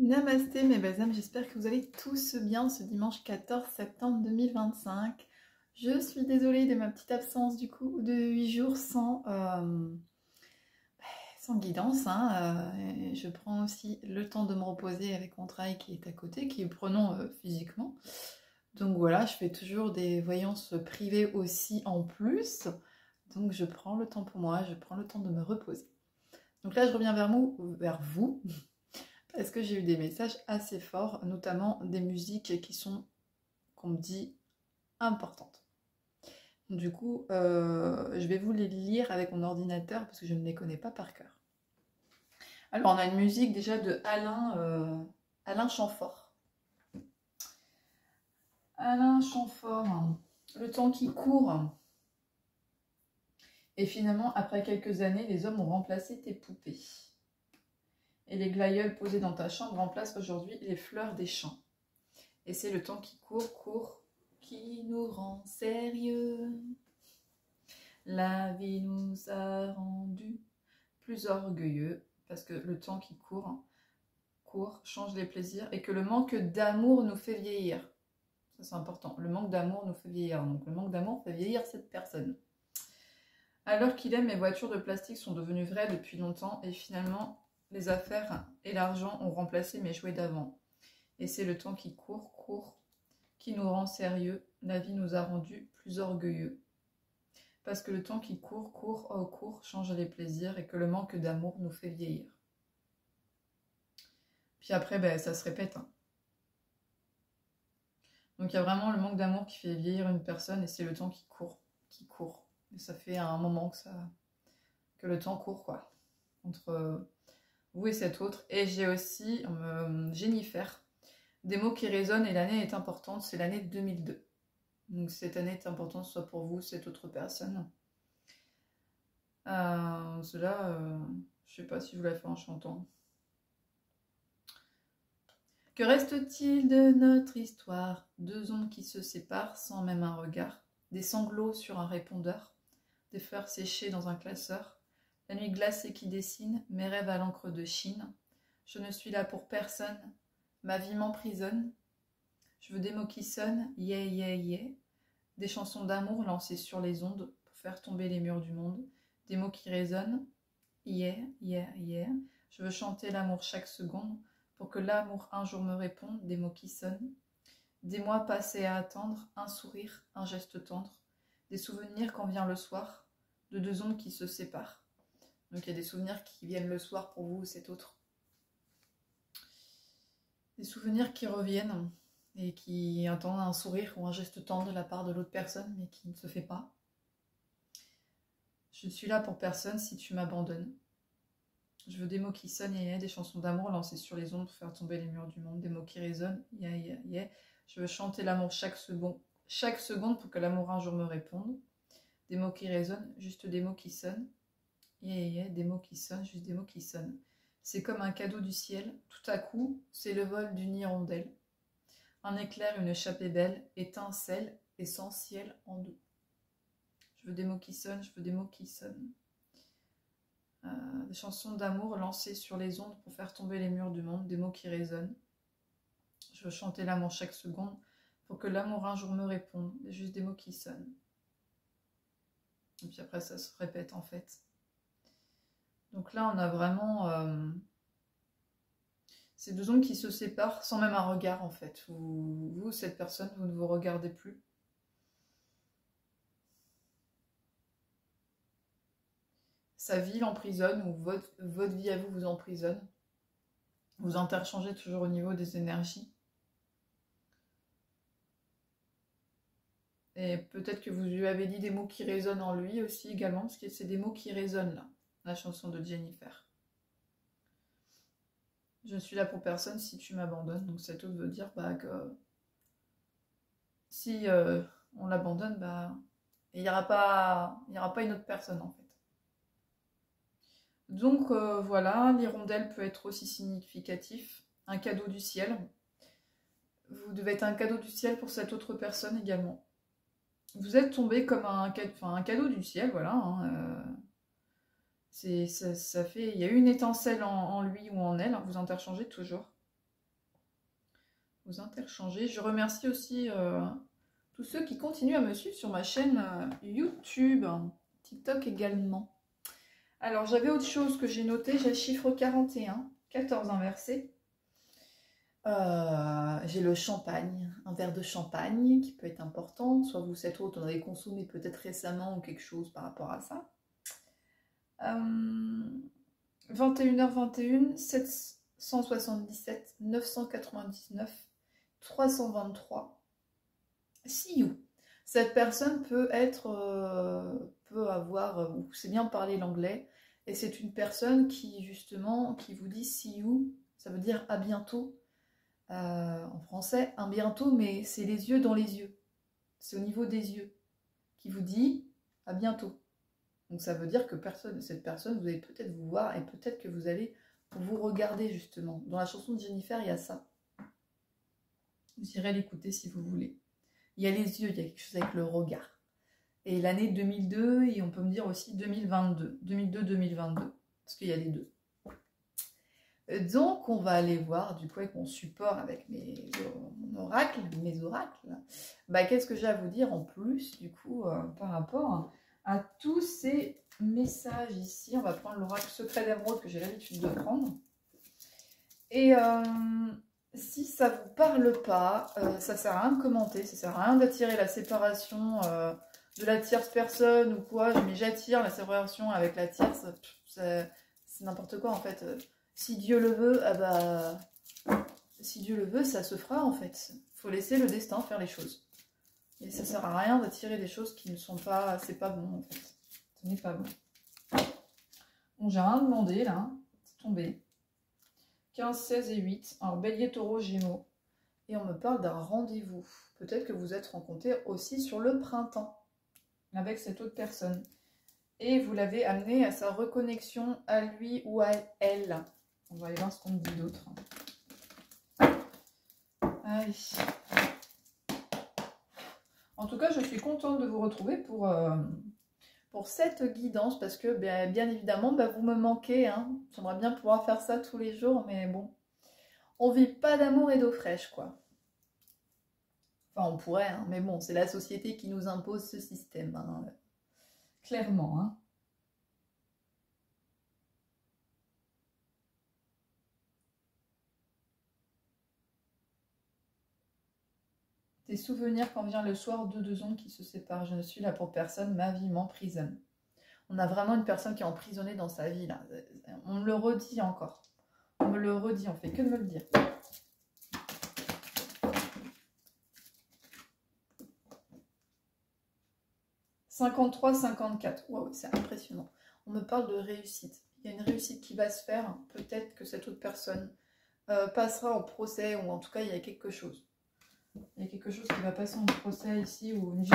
Namasté mes belles âmes, j'espère que vous allez tous bien ce dimanche 14 septembre 2025. Je suis désolée de ma petite absence du coup de 8 jours sans guidance. Je prends aussi le temps de me reposer avec mon travail qui est à côté, qui est prenant physiquement. Donc voilà, je fais toujours des voyances privées aussi en plus. Donc je prends le temps pour moi, je prends le temps de me reposer. Donc là je reviens vers vous. Parce que j'ai eu des messages assez forts, notamment des musiques qui sont, qu'on me dit, importantes. Du coup, je vais vous les lire avec mon ordinateur parce que je ne les connais pas par cœur. Alors, on a une musique déjà de Alain Chamfort. Alain Chamfort, le temps qui court. Et finalement, après quelques années, les hommes ont remplacé tes poupées. Et les glaïeuls posés dans ta chambre remplacent aujourd'hui les fleurs des champs. Et c'est le temps qui court, qui nous rend sérieux. La vie nous a rendus plus orgueilleux, parce que le temps qui court change les plaisirs, et que le manque d'amour nous fait vieillir. Ça c'est important, le manque d'amour nous fait vieillir, donc le manque d'amour fait vieillir cette personne. Alors qu'il est, mes voitures de plastique sont devenues vraies depuis longtemps, et finalement, les affaires et l'argent ont remplacé mes jouets d'avant. Et c'est le temps qui court, qui nous rend sérieux. La vie nous a rendus plus orgueilleux. Parce que le temps qui court change les plaisirs et que le manque d'amour nous fait vieillir. Puis après, ça se répète. Donc il y a vraiment le manque d'amour qui fait vieillir une personne et c'est le temps qui court. Et ça fait un moment que le temps court, quoi. Entre vous et cet autre. Et j'ai aussi Jennifer. Des mots qui résonnent et l'année est importante, c'est l'année 2002. Donc cette année est importante soit pour vous, cette autre personne. Cela, je sais pas si je vous la fais en chantant. Que reste-t-il de notre histoire? Deux ondes qui se séparent sans même un regard, des sanglots sur un répondeur, des fleurs séchées dans un classeur, la nuit glacée qui dessine, mes rêves à l'encre de Chine. Je ne suis là pour personne, ma vie m'emprisonne. Je veux des mots qui sonnent, yeah, yeah, yeah. Des chansons d'amour lancées sur les ondes pour faire tomber les murs du monde. Des mots qui résonnent, yeah, yeah, yeah. Je veux chanter l'amour chaque seconde pour que l'amour un jour me réponde. Des mots qui sonnent. Des mois passés à attendre, un sourire, un geste tendre. Des souvenirs quand vient le soir, de deux ondes qui se séparent. Donc il y a des souvenirs qui viennent le soir pour vous ou cet autre. Des souvenirs qui reviennent et qui attendent un sourire ou un geste tendre de la part de l'autre personne, mais qui ne se fait pas. Je ne suis là pour personne si tu m'abandonnes. Je veux des mots qui sonnent, yeah, yeah, des chansons d'amour lancées sur les ondes pour faire tomber les murs du monde, des mots qui résonnent, yeah, yeah, yeah. Je veux chanter l'amour chaque seconde pour que l'amour un jour me réponde. Des mots qui résonnent, juste des mots qui sonnent, yeah, yeah, yeah, des mots qui sonnent, juste des mots qui sonnent. C'est comme un cadeau du ciel, tout à coup, c'est le vol d'une hirondelle. Un éclair, une échappée belle, étincelle, essentielle en deux. Je veux des mots qui sonnent, je veux des mots qui sonnent. Des chansons d'amour lancées sur les ondes pour faire tomber les murs du monde, des mots qui résonnent. Je veux chanter l'amour chaque seconde pour que l'amour un jour me réponde, juste des mots qui sonnent. Et puis après ça se répète en fait. Donc là on a vraiment ces deux ondes qui se séparent sans même un regard en fait. Vous cette personne, vous ne vous regardez plus. Sa vie l'emprisonne ou votre vie à vous vous emprisonne. Vous interchangez toujours au niveau des énergies. Et peut-être que vous lui avez dit des mots qui résonnent en lui aussi également, parce que c'est des mots qui résonnent là, la chanson de Jennifer. Je suis là pour personne si tu m'abandonnes. Donc cet autre veut dire que si on l'abandonne, il n'y aura pas une autre personne en fait. Donc voilà, l'hirondelle peut être aussi significatif. Un cadeau du ciel. Vous devez être un cadeau du ciel pour cette autre personne également. Vous êtes tombé comme un cadeau du ciel, voilà. Ça fait, il y a eu une étincelle en lui ou en elle, vous interchangez toujours. vous interchanger. Je remercie aussi tous ceux qui continuent à me suivre sur ma chaîne YouTube, TikTok également. Alors, j'avais autre chose que j'ai noté, j'ai le chiffre 41, 14 inversé. J'ai le champagne, un verre de champagne qui peut être important, soit vous cette autre, on avait consommé peut-être récemment ou quelque chose par rapport à ça. 21h21, 777, 999, 323. See you. Cette personne peut avoir, ou c'est bien parler l'anglais, et c'est une personne qui justement, qui vous dit see you, ça veut dire à bientôt. En français, un bientôt, mais c'est les yeux dans les yeux. C'est au niveau des yeux qui vous dit à bientôt. Donc ça veut dire que cette personne, vous allez peut-être vous voir et peut-être que vous allez vous regarder justement. Dans la chanson de Jennifer, il y a ça. Vous irez l'écouter si vous voulez. Il y a les yeux, il y a quelque chose avec le regard. Et l'année 2002, et on peut me dire aussi 2022. 2002-2022, parce qu'il y a les deux. Donc, on va aller voir, du coup, avec mon support, avec mes oracles, bah, qu'est-ce que j'ai à vous dire en plus, du coup, par rapport à tous ces messages ici. On va prendre l'oracle secret d'émeraude que j'ai l'habitude de prendre. Et si ça ne vous parle pas, ça ne sert à rien de commenter, ça ne sert à rien d'attirer la séparation de la tierce personne ou quoi, mais j'attire la séparation avec la tierce, c'est n'importe quoi en fait. Si Dieu le veut, ah bah, si Dieu le veut, ça se fera en fait. Il faut laisser le destin faire les choses. Et ça sert à rien d'attirer des choses qui ne sont pas... C'est pas bon en fait. Ce n'est pas bon. Bon, j'ai rien demandé là. C'est tombé. 15, 16 et 8. Alors, bélier, taureau, gémeaux. Et on me parle d'un rendez-vous. Peut-être que vous êtes rencontrés aussi sur le printemps. Avec cette autre personne. Et vous l'avez amené à sa reconnexion à lui ou à elle. On va aller voir ce qu'on me dit d'autre. Allez. En tout cas, je suis contente de vous retrouver pour cette guidance parce que, bien évidemment, vous me manquez. Hein. J'aimerais bien pouvoir faire ça tous les jours, mais bon, on vit pas d'amour et d'eau fraîche, quoi. Enfin, on pourrait, hein, mais bon, c'est la société qui nous impose ce système. Hein. Clairement, hein. Des souvenirs quand vient le soir de deux ondes qui se séparent. Je ne suis là pour personne, ma vie m'emprisonne. On a vraiment une personne qui est emprisonnée dans sa vie, là. On me le redit encore. On me le redit, on fait que de me le dire. « 53, 54. Wow, c'est impressionnant. On me parle de réussite. Il y a une réussite qui va se faire. Peut-être que cette autre personne passera en procès, ou en tout cas, il y a quelque chose. Il y a quelque chose qui va passer en procès ici, ou une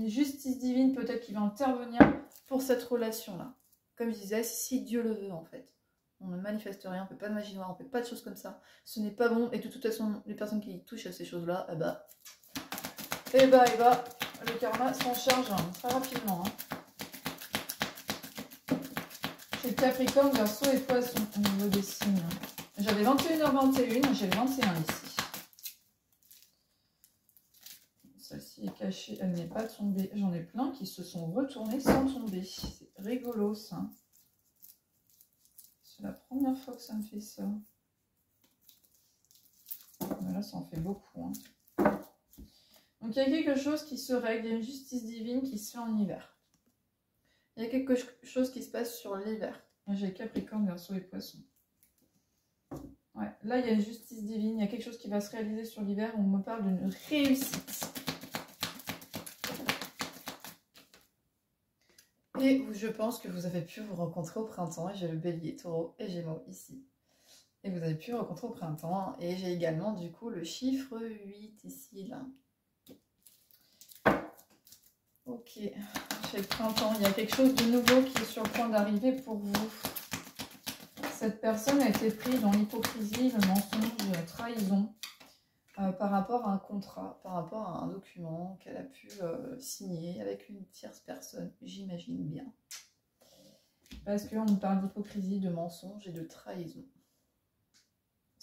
justice divine peut-être qui va intervenir pour cette relation-là. Comme je disais, si Dieu le veut en fait. On ne manifeste rien, on ne fait pas de magie noire, on ne fait pas de choses comme ça. Ce n'est pas bon, et de toute façon, les personnes qui touchent à ces choses-là, le karma s'en charge très rapidement. Hein. Chez Capricorne, Verseau et Poisson au niveau des signes. J'avais 21h21, j'ai le 21 ici. Celle-ci est cachée, elle n'est pas tombée. J'en ai plein qui se sont retournés sans tomber. C'est rigolo ça. C'est la première fois que ça me fait ça. Mais là, ça en fait beaucoup. Hein. Donc, il y a quelque chose qui se règle. Il y a une justice divine qui se fait en hiver. Il y a quelque chose qui se passe sur l'hiver. J'ai Capricorne, Verseau et Poisson. Ouais, là, il y a une justice divine. Il y a quelque chose qui va se réaliser sur l'hiver. On me parle d'une réussite. Et je pense que vous avez pu vous rencontrer au printemps. J'ai le bélier, taureau et gémeaux ici. Et vous avez pu rencontrer au printemps. Et j'ai également du coup le chiffre 8 ici, là. Ok. Chez le printemps, il y a quelque chose de nouveau qui est sur le point d'arriver pour vous. Cette personne a été prise dans l'hypocrisie, le mensonge, la trahison. Par rapport à un contrat, par rapport à un document qu'elle a pu signer avec une tierce personne, j'imagine bien. Parce qu'on nous parle d'hypocrisie, de mensonge et de trahison.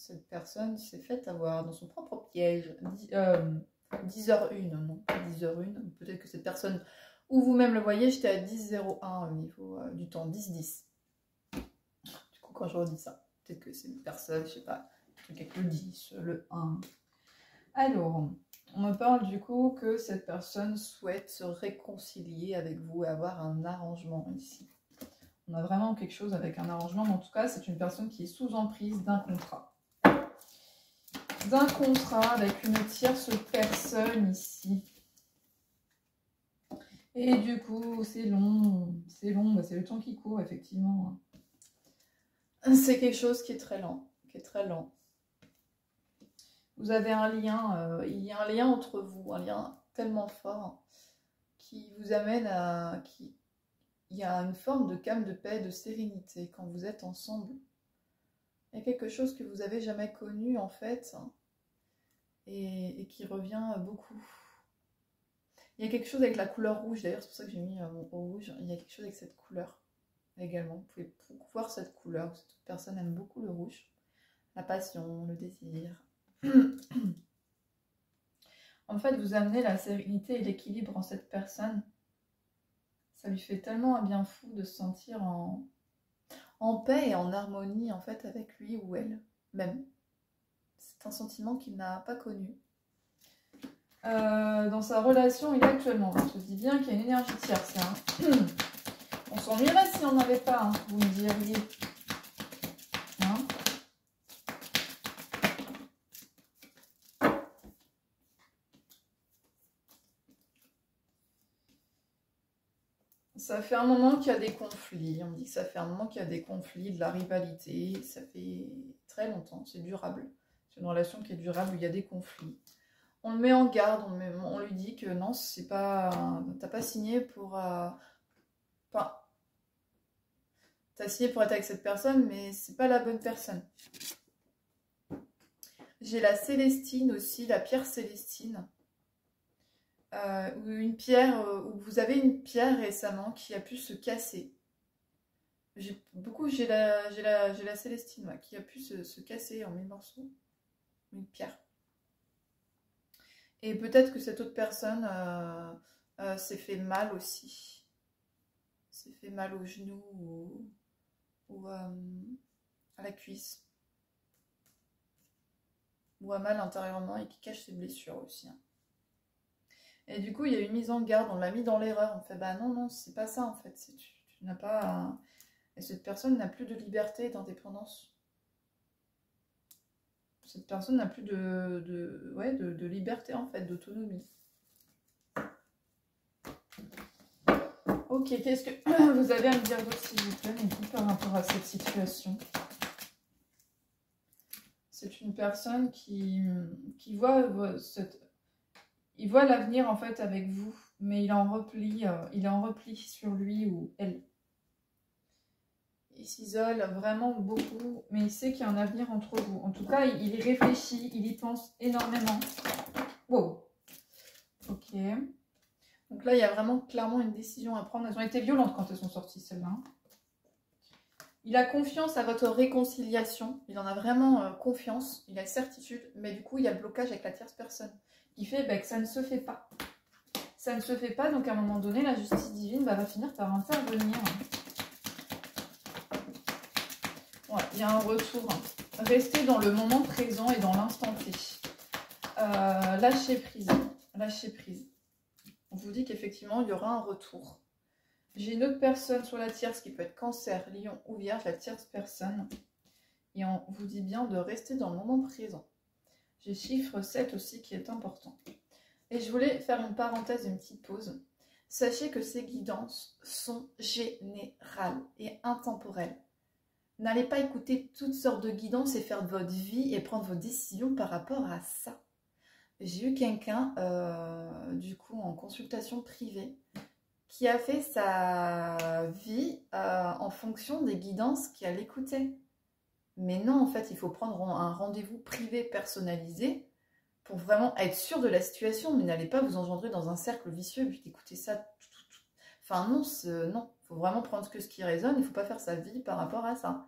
Cette personne s'est faite avoir dans son propre piège. 10h01, non, pas 10h01. Peut-être que cette personne, ou vous-même le voyez, j'étais à 10h01 au niveau du temps, 10-10. Du coup, quand je redis ça, peut-être que c'est une personne, je sais pas, un truc avec le 10, le 1. Alors, on me parle du coup que cette personne souhaite se réconcilier avec vous et avoir un arrangement ici. On a vraiment quelque chose avec un arrangement, mais en tout cas, c'est une personne qui est sous emprise d'un contrat. D'un contrat avec une tierce personne ici. Et du coup, c'est long, c'est le temps qui court, effectivement. C'est quelque chose qui est très lent, Vous avez un lien, il y a un lien entre vous, un lien tellement fort qui vous amène à... Il y a une forme de calme, de paix, de sérénité quand vous êtes ensemble. Il y a quelque chose que vous n'avez jamais connu en fait et qui revient beaucoup. Il y a quelque chose avec la couleur rouge, d'ailleurs c'est pour ça que j'ai mis mon rouge. Il y a quelque chose avec cette couleur également. Vous pouvez voir cette couleur, cette personne aime beaucoup le rouge. La passion, le désir. En fait, vous amenez la sérénité et l'équilibre en cette personne. Ça lui fait tellement un bien fou de se sentir en paix et en harmonie en fait avec lui ou elle même. C'est un sentiment qu'il n'a pas connu. Dans sa relation, il est actuellement. Je te dis bien qu'il y a une énergie tierce. Hein. On s'ennuierait si on n'avait pas, hein, vous me diriez. Hein? Ça fait un moment qu'il y a des conflits. On me dit que ça fait un moment qu'il y a des conflits, de la rivalité. Ça fait très longtemps. C'est durable. C'est une relation qui est durable où il y a des conflits. On le met en garde. On lui dit que non, c'est pas. T'as pas signé pour. Enfin, t'as signé pour être avec cette personne, mais c'est pas la bonne personne. J'ai la Célestine aussi, la pierre Célestine. Ou une pierre, où vous avez une pierre récemment qui a pu se casser. J'ai la Célestine ouais, qui a pu se casser en 1000 morceaux. Une pierre. Et peut-être que cette autre personne s'est fait mal aussi. S'est fait mal au genou ou à la cuisse. Ou à mal intérieurement et qui cache ses blessures aussi. Hein. Et du coup, il y a une mise en garde, on l'a mis dans l'erreur. On fait, bah non, non, c'est pas ça en fait. Tu n'as pas... Et cette personne n'a plus de liberté et d'indépendance. Cette personne n'a plus de liberté en fait, d'autonomie. Ok, qu'est-ce que vous avez à me dire d'autre s'il vous plaît, par rapport à cette situation? C'est une personne qui voit il voit l'avenir en fait avec vous, mais il est en repli sur lui ou elle. Il s'isole vraiment beaucoup, mais il sait qu'il y a un avenir entre vous. En tout cas, il y réfléchit, il y pense énormément. Wow. Ok. Donc là, il y a vraiment clairement une décision à prendre. Elles ont été violentes quand elles sont sorties, celles-là. Il a confiance à votre réconciliation. Il en a vraiment confiance. Il a certitude. Mais du coup, il y a le blocage avec la tierce personne. Qui fait que ça ne se fait pas. Ça ne se fait pas. Donc, à un moment donné, la justice divine va finir par intervenir. Ouais, il y a un retour. Restez dans le moment présent et dans l'instant T. Lâchez prise. Lâchez prise. On vous dit qu'effectivement, il y aura un retour. J'ai une autre personne sur la tierce qui peut être Cancer, Lion ou Vierge, la tierce personne. Et on vous dit bien de rester dans le moment présent. J'ai chiffre 7 aussi qui est important. Et je voulais faire une parenthèse, une petite pause. Sachez que ces guidances sont générales et intemporelles. N'allez pas écouter toutes sortes de guidances et faire de votre vie et prendre vos décisions par rapport à ça. J'ai eu quelqu'un, du coup, en consultation privée, qui a fait sa vie en fonction des guidances qu'elle écoutait. Mais non, en fait, il faut prendre un rendez-vous privé personnalisé pour vraiment être sûr de la situation, mais n'allez pas vous engendrer dans un cercle vicieux et puis d'écouter ça. Enfin non, non, il faut vraiment prendre que ce qui résonne, il ne faut pas faire sa vie par rapport à ça.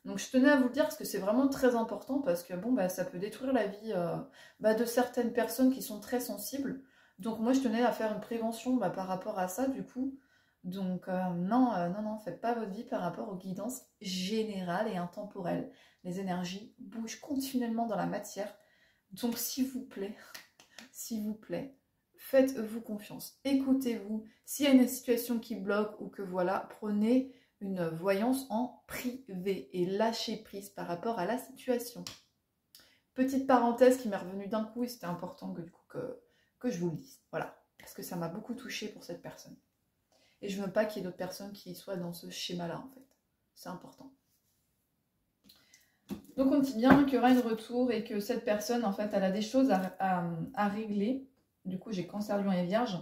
Donc je tenais à vous le dire parce que c'est vraiment très important parce que bon, bah, ça peut détruire la vie de certaines personnes qui sont très sensibles. Donc moi je tenais à faire une prévention par rapport à ça du coup. Donc non, non, faites pas votre vie par rapport aux guidances générales et intemporelles. Les énergies bougent continuellement dans la matière. Donc s'il vous plaît, faites-vous confiance. Écoutez-vous. S'il y a une situation qui bloque ou que voilà, prenez une voyance en privé et lâchez prise par rapport à la situation. Petite parenthèse qui m'est revenue d'un coup et c'était important que, du coup, que je vous le dise. Voilà, parce que ça m'a beaucoup touchée pour cette personne. Et je ne veux pas qu'il y ait d'autres personnes qui soient dans ce schéma-là, en fait. C'est important. Donc on dit bien qu'il y aura un retour et que cette personne, en fait, elle a des choses à régler. Du coup, j'ai Cancer, Lion et Vierge.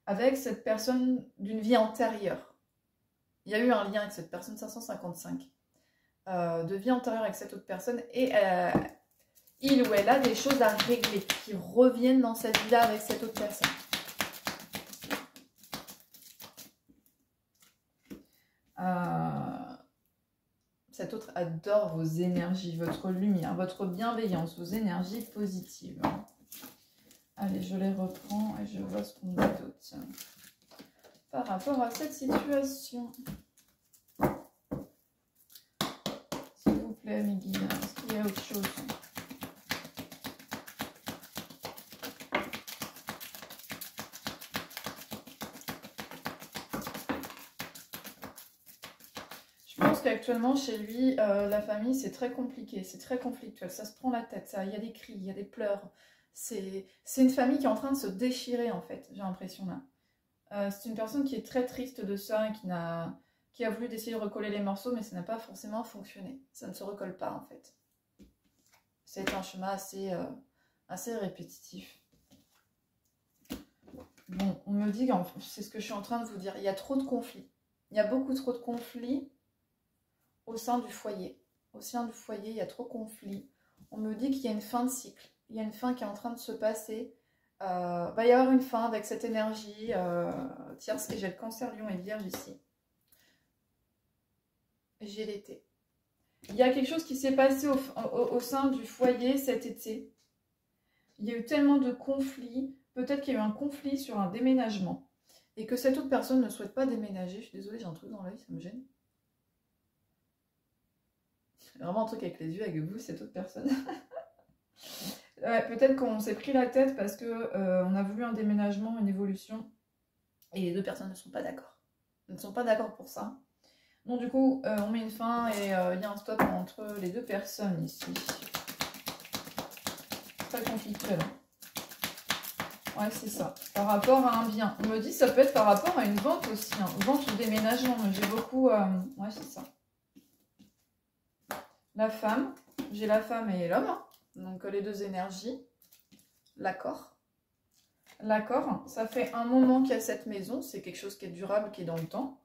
Avec cette personne d'une vie antérieure. Il y a eu un lien avec cette personne, 555, de vie antérieure avec cette autre personne. Et il ou elle a des choses à régler qui reviennent dans cette vie-là avec cette autre personne. Cette autre adore vos énergies, votre lumière, votre bienveillance, vos énergies positives. Allez, je les reprends et je vois ce qu'on dit d'autre par rapport à cette situation. S'il vous plaît, mes guides, est-ce qu'il y a autre chose ? Je pense qu'actuellement, chez lui, la famille, c'est très compliqué, c'est très conflictuel, ça se prend la tête, il y a des cris, il y a des pleurs. C'est une famille qui est en train de se déchirer, en fait, j'ai l'impression là. C'est une personne qui est très triste de ça et qui a voulu d'essayer de recoller les morceaux, mais ça n'a pas forcément fonctionné. Ça ne se recolle pas, en fait. C'est un chemin assez répétitif. Bon, on me dit, c'est ce que je suis en train de vous dire, il y a trop de conflits. Il y a beaucoup trop de conflits au sein du foyer. Au sein du foyer, il y a trop de conflits. On me dit qu'il y a une fin de cycle. Il y a une fin qui est en train de se passer. Va y avoir une fin avec cette énergie tierce. Et j'ai le Cancer, Lion et Vierge ici. J'ai l'été. Il y a quelque chose qui s'est passé au sein du foyer cet été. Il y a eu tellement de conflits. Peut-être qu'il y a eu un conflit sur un déménagement. Et que cette autre personne ne souhaite pas déménager. Je suis désolée, j'ai un truc dans l'œil, ça me gêne. Vraiment un truc avec les yeux, avec vous, cette autre personne. Ouais, peut-être qu'on s'est pris la tête parce que on a voulu un déménagement, une évolution. Et les deux personnes ne sont pas d'accord. Elles ne sont pas d'accord pour ça. Donc du coup, on met une fin et il y a un stop entre les deux personnes ici. Très conflictuel. Ouais, c'est ça. Par rapport à un bien. On me dit ça peut être par rapport à une vente aussi. Hein. Vente ou déménagement. J'ai beaucoup... Ouais, c'est ça. La femme. J'ai la femme et l'homme. Donc les deux énergies. L'accord. L'accord. Ça fait un moment qu'il y a cette maison. C'est quelque chose qui est durable, qui est dans le temps.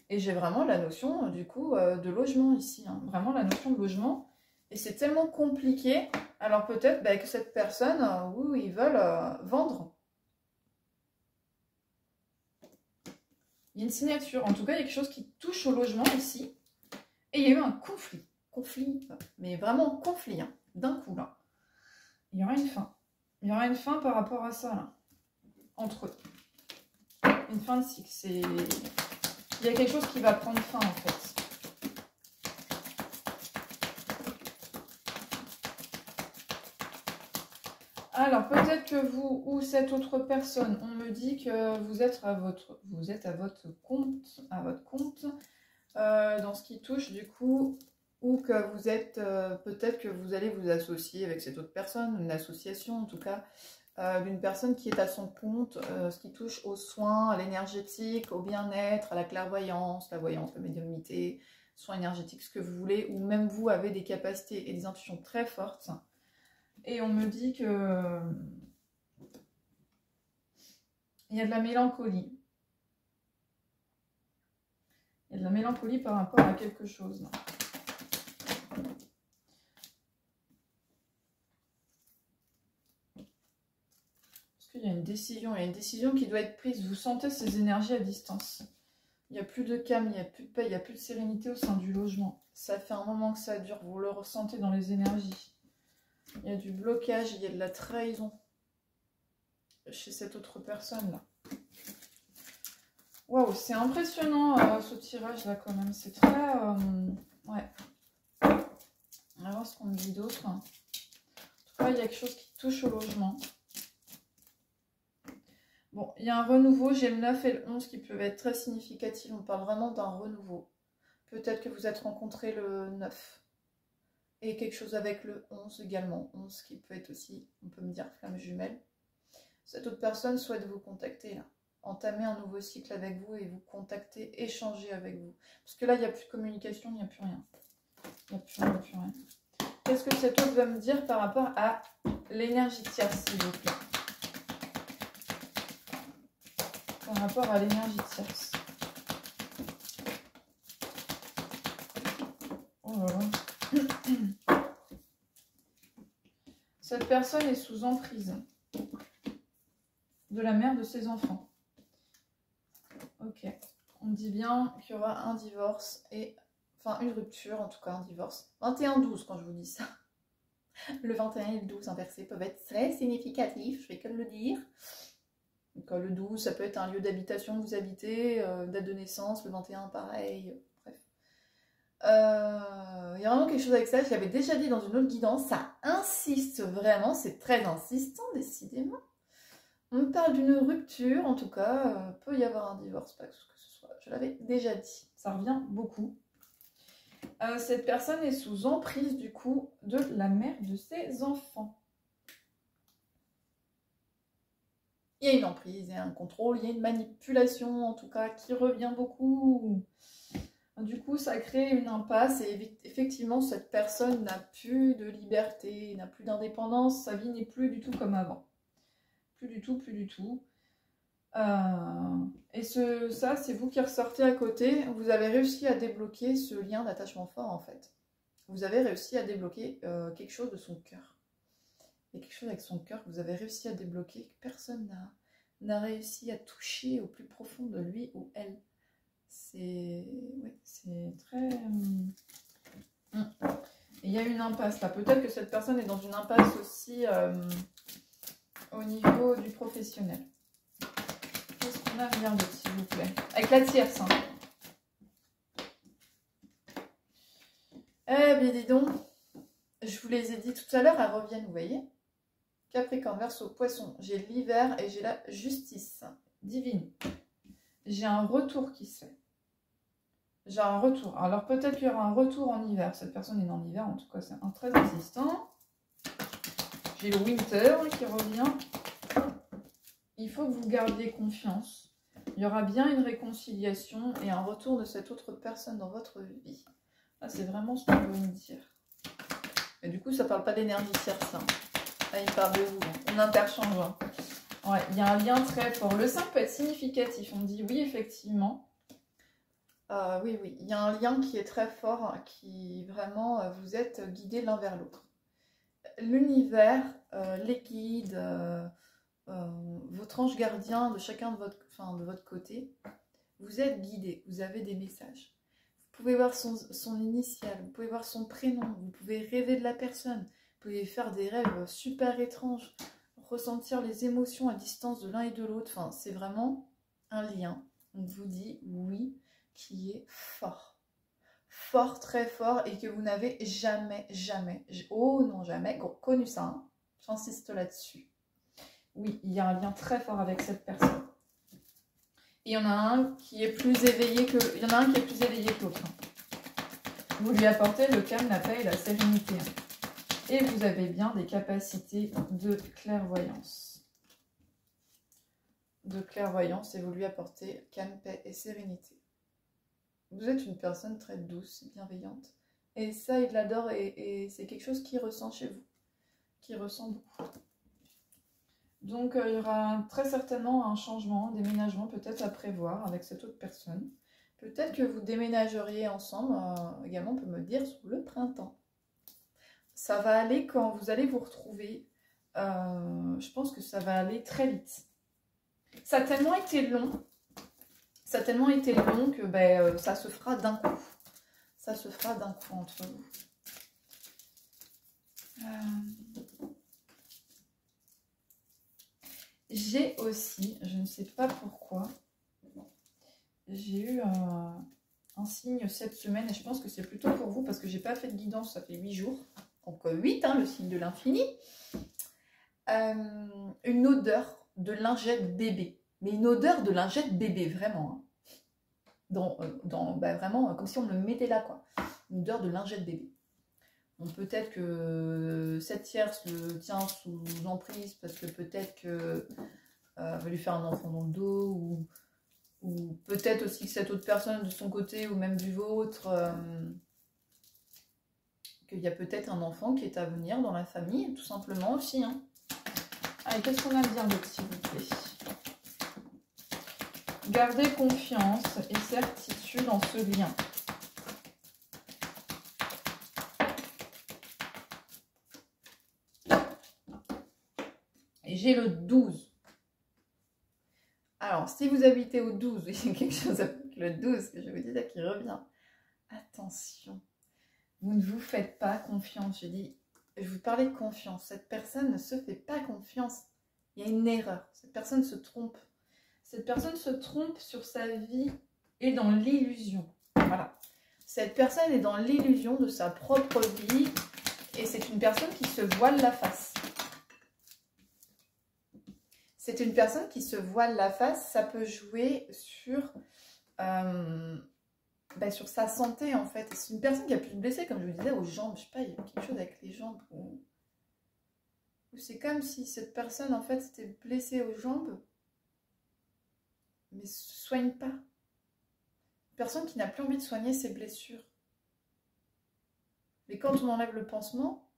Et j'ai vraiment la notion, du coup, de logement ici. Hein. Vraiment la notion de logement. Et c'est tellement compliqué. Alors peut-être que cette personne, ils veulent vendre. Il y a une signature. En tout cas, il y a quelque chose qui touche au logement ici. Et il y a eu un conflit. Conflit, mais vraiment conflit. Hein, d'un coup, là. Il y aura une fin. Il y aura une fin par rapport à ça, là. Entre eux. Une fin de cycle. Il y a quelque chose qui va prendre fin, en fait. Alors, peut-être que vous ou cette autre personne, on me dit que vous êtes à votre compte, dans ce qui touche, du coup, ou que vous êtes, peut-être que vous allez vous associer avec cette autre personne, une association en tout cas, d'une personne qui est à son compte, ce qui touche aux soins, à l'énergétique, au bien-être, à la clairvoyance, la voyance, la médiumnité, soins énergétiques, ce que vous voulez, ou même vous avez des capacités et des intuitions très fortes. Et on me dit que il y a de la mélancolie. Il y a de la mélancolie par rapport à quelque chose. Là. Parce qu'il y a une décision qui doit être prise. Vous sentez ces énergies à distance. Il n'y a plus de calme, il n'y a plus de paix, il n'y a plus de sérénité au sein du logement. Ça fait un moment que ça dure, vous le ressentez dans les énergies. Il y a du blocage, il y a de la trahison chez cette autre personne-là. Waouh, c'est impressionnant ce tirage-là quand même. C'est très... ouais. On va voir ce qu'on me dit d'autre. En tout cas, il y a quelque chose qui touche au logement. Bon, il y a un renouveau. J'ai le 9 et le 11 qui peuvent être très significatifs. On parle vraiment d'un renouveau. Peut-être que vous êtes rencontrés le 9. Et quelque chose avec le 11 également. 11 qui peut être aussi, on peut me dire, flamme jumelle. Cette autre personne souhaite vous contacter là. Entamer un nouveau cycle avec vous et vous contacter, échanger avec vous. Parce que là, il n'y a plus de communication, il n'y a plus rien. Il n'y a plus rien, il n'y a plus rien. Qu'est-ce que cet autre va me dire par rapport à l'énergie tierce, s'il vous plaît? Par rapport à l'énergie tierce. Oh là là. Cette personne est sous emprise de la mère de ses enfants. Ok. On dit bien qu'il y aura un divorce et... Enfin, une rupture, en tout cas un divorce. 21-12 quand je vous dis ça. Le 21 et le 12 inversés peuvent être très significatifs, je vais que le dire. Donc, le 12, ça peut être un lieu d'habitation que vous habitez, date de naissance, le 21 pareil, bref. Il y a vraiment quelque chose avec ça, je l'avais déjà dit dans une autre guidance, ça insiste vraiment, c'est très insistant décidément. On me parle d'une rupture, en tout cas, peut y avoir un divorce, pas que ce soit, je l'avais déjà dit, ça revient beaucoup. Cette personne est sous emprise du coup de la mère de ses enfants. Il y a une emprise, il y a un contrôle, il y a une manipulation en tout cas qui revient beaucoup. Du coup, ça crée une impasse et effectivement, cette personne n'a plus de liberté, n'a plus d'indépendance, sa vie n'est plus du tout comme avant. Plus du tout, plus du tout. Et ça, c'est vous qui ressortez à côté. Vous avez réussi à débloquer ce lien d'attachement fort, en fait. Vous avez réussi à débloquer quelque chose de son cœur. Il y a quelque chose avec son cœur que vous avez réussi à débloquer, que personne n'a réussi à toucher au plus profond de lui ou elle. C'est très... Il y a une impasse là. Peut-être que cette personne est dans une impasse aussi au niveau du professionnel. Qu'est-ce qu'on a à venir d'autre, s'il vous plaît? Avec la tierce. Hein. Eh bien, dis donc. Je vous les ai dit tout à l'heure, elles reviennent, vous voyez? Capricorne, Verseau, Poisson. J'ai l'hiver et j'ai la justice divine. J'ai un retour qui se fait. J'ai un retour. Alors peut-être qu'il y aura un retour en hiver. Cette personne est en hiver, en tout cas c'est un très insistant. J'ai le winter qui revient. Il faut que vous gardiez confiance. Il y aura bien une réconciliation et un retour de cette autre personne dans votre vie. Là, c'est vraiment ce qu'on veut me dire. Et du coup, ça ne parle pas d'énergie tierce. Hein. Là, il parle de vous. On interchange. Hein. Ouais, il y a un lien très fort. Le 5 peut être significatif. On dit oui, effectivement. Oui, il y a un lien qui est très fort, qui vraiment, vous êtes guidés l'un vers l'autre. L'univers, les guides, votre ange gardien de chacun de votre côté, vous êtes guidés, vous avez des messages. Vous pouvez voir son initiale, vous pouvez voir son prénom, vous pouvez rêver de la personne, vous pouvez faire des rêves super étranges, ressentir les émotions à distance de l'un et de l'autre. Enfin, c'est vraiment un lien. On vous dit oui, qui est fort. Fort, très fort, et que vous n'avez jamais, oh non, jamais, connu ça, hein. J'insiste là-dessus. Oui, il y a un lien très fort avec cette personne. Et il y en a un qui est plus éveillé que... Il y en a un qui est plus éveillé que l'autre. Vous lui apportez le calme, la paix et la sérénité. Et vous avez bien des capacités de clairvoyance. Et vous lui apportez calme, paix et sérénité. Vous êtes une personne très douce, bienveillante. Et ça, il l'adore et c'est quelque chose qu'il ressent chez vous. Qu'il ressent beaucoup. Donc, il y aura très certainement un changement, un déménagement peut-être à prévoir avec cette autre personne. Peut-être que vous déménageriez ensemble, également on peut me dire, sur le printemps. Ça va aller quand vous allez vous retrouver. Je pense que ça va aller très vite. Ça a tellement été long Ça a tellement été long que ben, ça se fera d'un coup. Ça se fera d'un coup entre vous. J'ai aussi, je ne sais pas pourquoi, j'ai eu un signe cette semaine et je pense que c'est plutôt pour vous parce que j'ai pas fait de guidance, ça fait 8 jours. Donc 8, hein, le signe de l'infini. Une odeur de lingette bébé. Mais une odeur de lingette bébé, vraiment. Hein. Vraiment, comme si on me le mettait là, quoi. Une odeur de lingette bébé. Donc peut-être que cette tierce le tient sous emprise parce que peut-être que va lui faire un enfant dans le dos ou peut-être aussi que cette autre personne de son côté ou même du vôtre, qu'il y a peut-être un enfant qui est à venir dans la famille, tout simplement aussi. Hein. Allez, qu'est-ce qu'on a à dire d'autre, s'il vous plaît? Gardez confiance et certitude dans ce lien. Et j'ai le 12. Alors, si vous habitez au 12, il y a quelque chose avec le 12 que je vous dis là qui revient. Attention, vous ne vous faites pas confiance. Je vous parlais de confiance. Cette personne ne se fait pas confiance. Il y a une erreur. Cette personne se trompe. Cette personne se trompe sur sa vie et dans l'illusion. Voilà. Cette personne est dans l'illusion de sa propre vie et c'est une personne qui se voile la face. C'est une personne qui se voile la face. Ça peut jouer sur sur sa santé en fait. C'est une personne qui a pu se blesser, comme je vous disais, aux jambes. Je sais pas, il y a quelque chose avec les jambes. Où c'est comme si cette personne en fait s'était blessée aux jambes, mais ne se soigne pas. Une personne qui n'a plus envie de soigner ses blessures. Mais quand on enlève le pansement,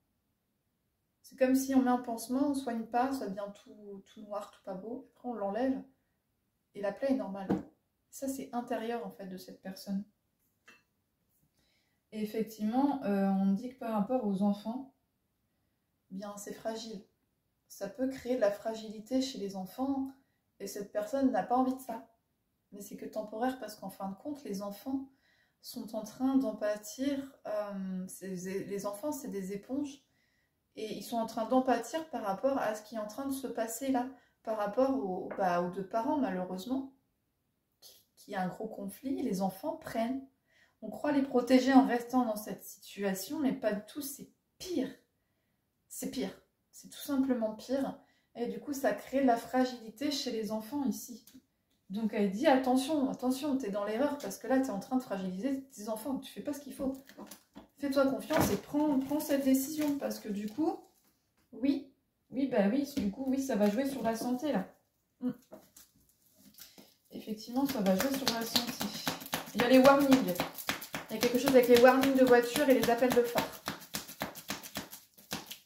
c'est comme si on met un pansement, on ne soigne pas, ça devient tout noir, tout pas beau. Après on l'enlève et la plaie est normale. Ça c'est intérieur en fait de cette personne. Et effectivement, on dit que par rapport aux enfants, bien c'est fragile. Ça peut créer de la fragilité chez les enfants et cette personne n'a pas envie de ça. Mais c'est que temporaire parce qu'en fin de compte, les enfants sont en train d'en pâtir. Les enfants, c'est des éponges et ils sont en train d'en pâtir par rapport à ce qui est en train de se passer là, par rapport aux deux parents malheureusement, qui a un gros conflit. Les enfants prennent. On croit les protéger en restant dans cette situation, mais pas du tout, c'est pire. C'est pire. C'est tout simplement pire. Et du coup, ça crée de la fragilité chez les enfants ici. Donc, elle dit, attention, attention, t'es dans l'erreur, parce que là, t'es en train de fragiliser tes enfants. Tu fais pas ce qu'il faut. Fais-toi confiance et prends cette décision, parce que du coup, oui, du coup, ça va jouer sur la santé, là. Effectivement, ça va jouer sur la santé. Il y a les warnings. Il y a quelque chose avec les warnings de voiture et les appels de phare.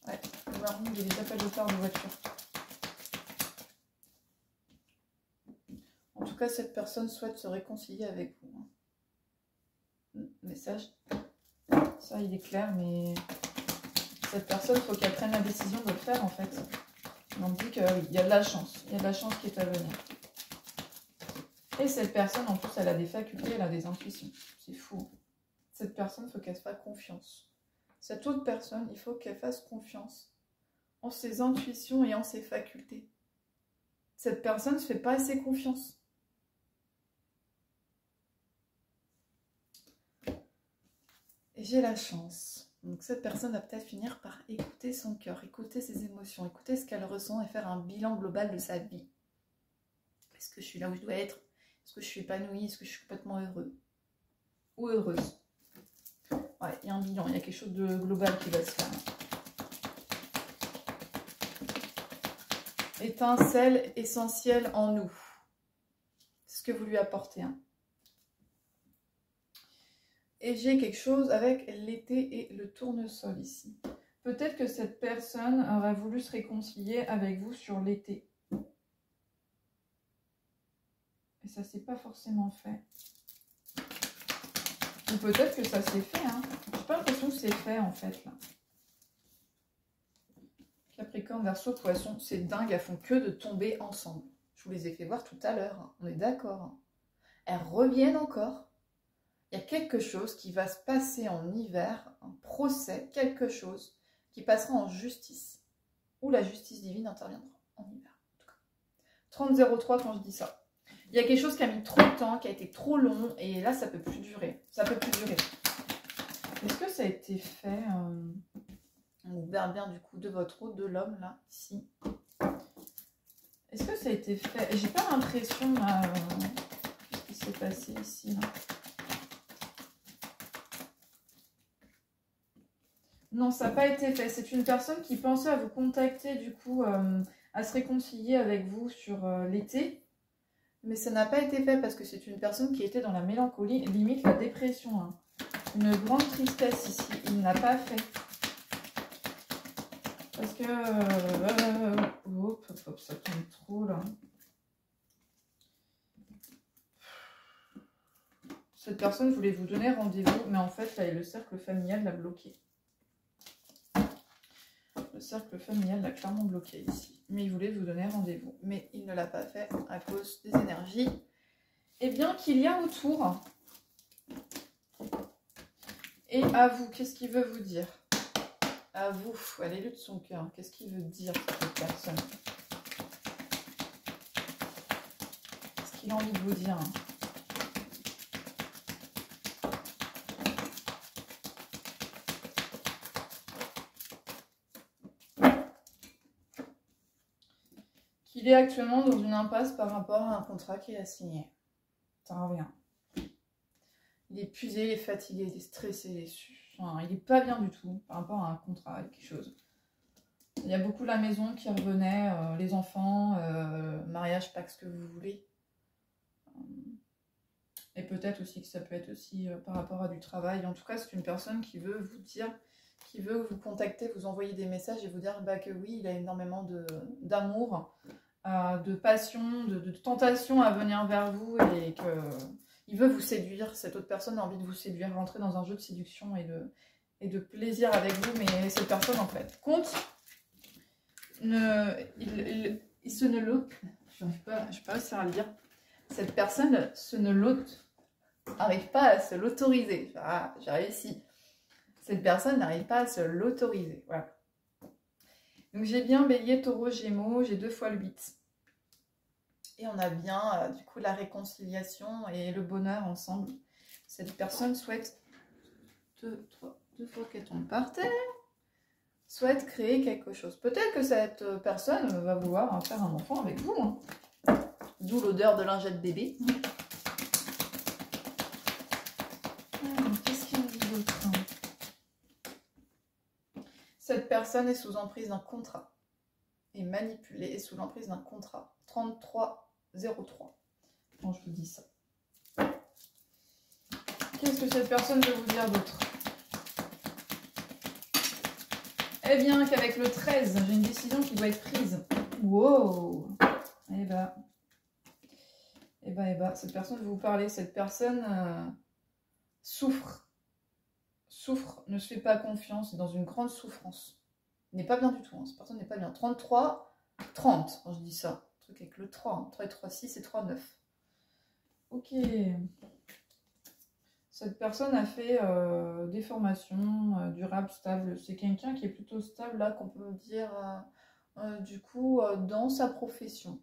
Ouais, les warnings et les appels de phare de voiture. En tout cas, cette personne souhaite se réconcilier avec vous. Message. Ça, il est clair, mais cette personne, il faut qu'elle prenne la décision de le faire, en fait. On dit qu'il y a de la chance. Il y a de la chance qui est à venir. Et cette personne, en plus, elle a des facultés, elle a des intuitions. C'est fou. Cette personne, il faut qu'elle se fasse confiance. Cette autre personne, il faut qu'elle fasse confiance en ses intuitions et en ses facultés. Cette personne ne se fait pas assez confiance. Et j'ai la chance. Donc cette personne va peut-être finir par écouter son cœur, écouter ses émotions, écouter ce qu'elle ressent et faire un bilan global de sa vie. Est-ce que je suis là où je dois être? Est-ce que je suis épanouie? Est-ce que je suis complètement heureux? Ou heureuse? Ouais, il y a un bilan, il y a quelque chose de global qui va se faire. Étincelle essentielle en nous. C'est ce que vous lui apportez. Hein. Et j'ai quelque chose avec l'été et le tournesol ici. Peut-être que cette personne aurait voulu se réconcilier avec vous sur l'été. Et ça ne s'est pas forcément fait. Ou peut-être que ça s'est fait. Hein. Je n'ai pas l'impression que c'est fait en fait. Là. Capricorne, Verseau, Poisson, c'est dingue. Elles font que de tomber ensemble. Je vous les ai fait voir tout à l'heure. Hein. On est d'accord. Hein. elles reviennent encore. Il y a quelque chose qui va se passer en hiver, un procès, quelque chose qui passera en justice, où la justice divine interviendra en hiver. En tout cas. 30-03 quand je dis ça. Il y a quelque chose qui a mis trop de temps, qui a été trop long, et là ça peut plus durer. Ça peut plus durer. Est-ce que ça a été fait on verra bien du coup de votre route de l'homme là, ici. Est-ce que ça a été fait? J'ai pas l'impression là. Qu'est-ce qui s'est passé ici là? Non, ça n'a pas été fait. C'est une personne qui pensait à vous contacter du coup, à se réconcilier avec vous sur l'été. Mais ça n'a pas été fait parce que c'est une personne qui était dans la mélancolie, limite la dépression. Hein. Une grande tristesse ici. Il n'a pas fait. Parce que... hop, ça tombe trop là. Cette personne voulait vous donner rendez-vous, mais en fait, là, le cercle familial l'a bloqué. Le cercle familial l'a clairement bloqué ici. Mais il voulait vous donner rendez-vous. Mais il ne l'a pas fait à cause des énergies. Et bien qu'il y a autour. Et à vous, qu'est-ce qu'il veut vous dire? À vous, allez-le de son cœur. Qu'est-ce qu'il veut dire, cette personne? Qu'est-ce qu'il a envie de vous dire? Qu'il est actuellement dans une impasse par rapport à un contrat qu'il a signé. Ça revient. Il est épuisé, il est fatigué, il est stressé, enfin, il n'est pas bien du tout par rapport à un contrat, quelque chose. Il y a beaucoup la maison qui revenait, les enfants, mariage, pas ce que vous voulez. Et peut-être aussi que ça peut être aussi par rapport à du travail. En tout cas, c'est une personne qui veut vous dire, qui veut vous contacter, vous envoyer des messages et vous dire bah, que oui, il a énormément d'amour, de passion, de tentation à venir vers vous et que... Il veut vous séduire, cette autre personne a envie de vous séduire, rentrer dans un jeu de séduction et de plaisir avec vous, mais cette personne en fait compte, il se ne l'autre, je n'arrive pas réussir à le dire, cette personne n'arrive pas à se l'autoriser, ah, j'ai réussi, cette personne n'arrive pas à se l'autoriser, voilà. Donc j'ai bien Bélier, Taureau, Gémeaux, j'ai 2 fois le 8. Et on a bien, du coup, la réconciliation et le bonheur ensemble. Cette personne souhaite, deux fois qu'elle tombe par terre, souhaite créer quelque chose. Peut-être que cette personne va vouloir faire un enfant avec vous. Hein. D'où l'odeur de lingette bébé. Qu'est-ce qu'il y a d'autre? Cette personne est sous emprise d'un contrat. Est manipulée, est sous l'emprise d'un contrat. 3303. Quand je vous dis ça. Qu'est-ce que cette personne veut vous dire d'autre? Eh bien, qu'avec le 13, j'ai une décision qui doit être prise. Wow! Eh ben, cette personne veut vous parler. Cette personne souffre. Souffre, ne se fait pas confiance, est dans une grande souffrance. N'est pas bien du tout. Hein. Cette personne n'est pas bien. 33, 30, quand je dis ça. Un truc avec le 3. Hein. 3 et 3, 6 et 3, 9. Ok. Cette personne a fait des formations durables, stables. C'est quelqu'un qui est plutôt stable, là, qu'on peut dire, du coup, dans sa profession.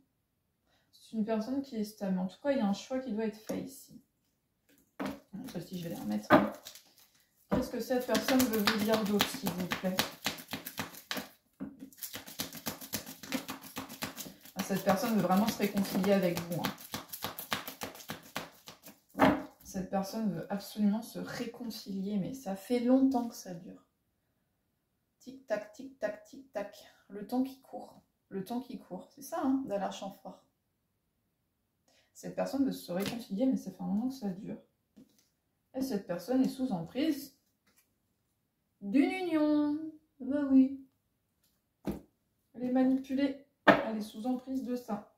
C'est une personne qui est stable. En tout cas, il y a un choix qui doit être fait ici. Celle-ci, je vais la remettre. Qu'est-ce que cette personne veut vous dire d'autre, s'il vous plaît? Cette personne veut vraiment se réconcilier avec vous. Hein. Cette personne veut absolument se réconcilier, mais ça fait longtemps que ça dure. Tic-tac, tic-tac, tic-tac. Le temps qui court. Le temps qui court. C'est ça, hein, d'aller fort. Cette personne veut se réconcilier, mais ça fait un moment que ça dure. Et cette personne est sous emprise d'une union. Ben oui. Elle est manipulée. Elle est sous emprise de ça.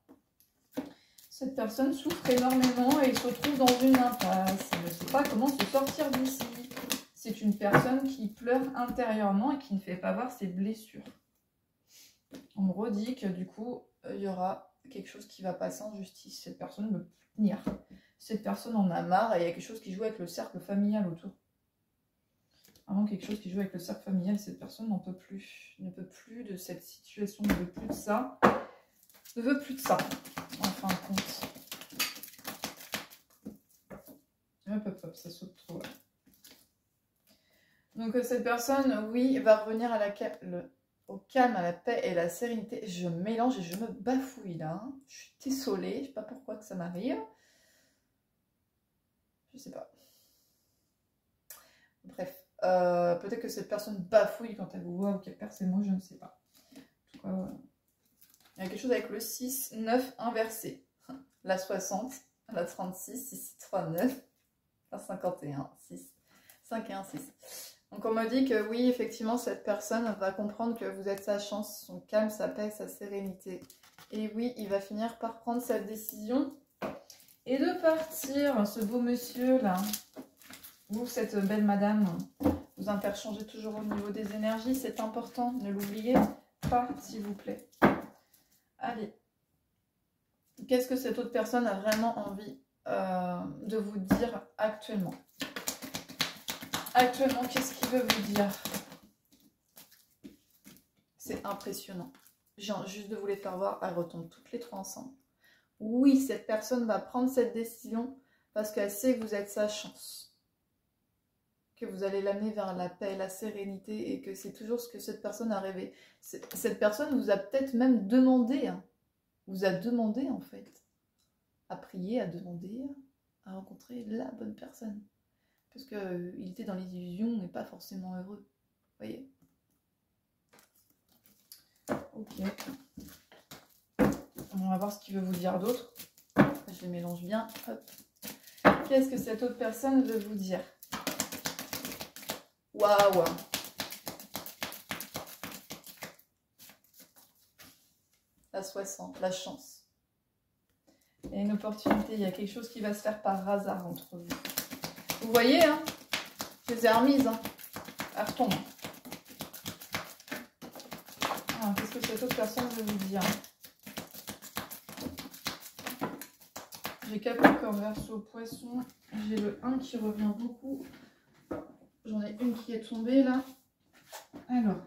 Cette personne souffre énormément et se trouve dans une impasse. Elle ne sait pas comment se sortir d'ici. C'est une personne qui pleure intérieurement et qui ne fait pas voir ses blessures. On me redit que du coup, il y aura quelque chose qui va passer en justice. Cette personne ne peut plus tenir. Cette personne en a marre et il y a quelque chose qui joue avec le cercle familial autour. Vraiment quelque chose qui joue avec le cercle familial, cette personne n'en peut plus. Ne peut plus de cette situation, ne veut plus de ça. Ne veut plus de ça, en fin de compte. Hop, hop, hop, ça saute trop là. Donc cette personne, oui, va revenir à au calme, à la paix et la sérénité. Je mélange et je me bafouille là. Hein. Je suis désolée, je ne sais pas pourquoi que ça m'arrive. Je sais pas. Bref, peut-être que cette personne bafouille quand elle vous voit ou qu'elle perd ses mots, je ne sais pas. En tout cas, il y a quelque chose avec le 6, 9 inversé. La 60, la 36, 6, 3, 9, la 51, 6, 5 et 1, 6. Donc on me dit que oui, effectivement, cette personne va comprendre que vous êtes sa chance, son calme, sa paix, sa sérénité. Et oui, il va finir par prendre cette décision et de partir, ce beau monsieur là, ou cette belle madame. Vous interchangez toujours au niveau des énergies, c'est important, ne l'oubliez pas, s'il vous plaît. Allez. Qu'est-ce que cette autre personne a vraiment envie de vous dire actuellement? Actuellement, qu'est-ce qu'il veut vous dire? C'est impressionnant. J'ai juste de vous les faire voir. Elles retombent toutes les trois ensemble. Oui, cette personne va prendre cette décision parce qu'elle sait que vous êtes sa chance. Que vous allez l'amener vers la paix, la sérénité et que c'est toujours ce que cette personne a rêvé. Cette personne vous a peut-être même demandé, hein, vous a demandé en fait, à prier, à demander, à rencontrer la bonne personne. Parce qu'il était dans l'illusion et pas forcément heureux. Vous voyez? Ok. On va voir ce qu'il veut vous dire d'autre. Je les mélange bien. Qu'est-ce que cette autre personne veut vous dire? Waouh! La 60, la chance. Il y a une opportunité, il y a quelque chose qui va se faire par hasard entre vous. Vous voyez, hein? Je les ai remises, hein? Elle retombe. Ah, qu'est-ce que cette autre personne veut vous dire? J'ai Capricorne, Verseau, Poisson. J'ai le 1 qui revient beaucoup. J'en ai une qui est tombée là. Alors,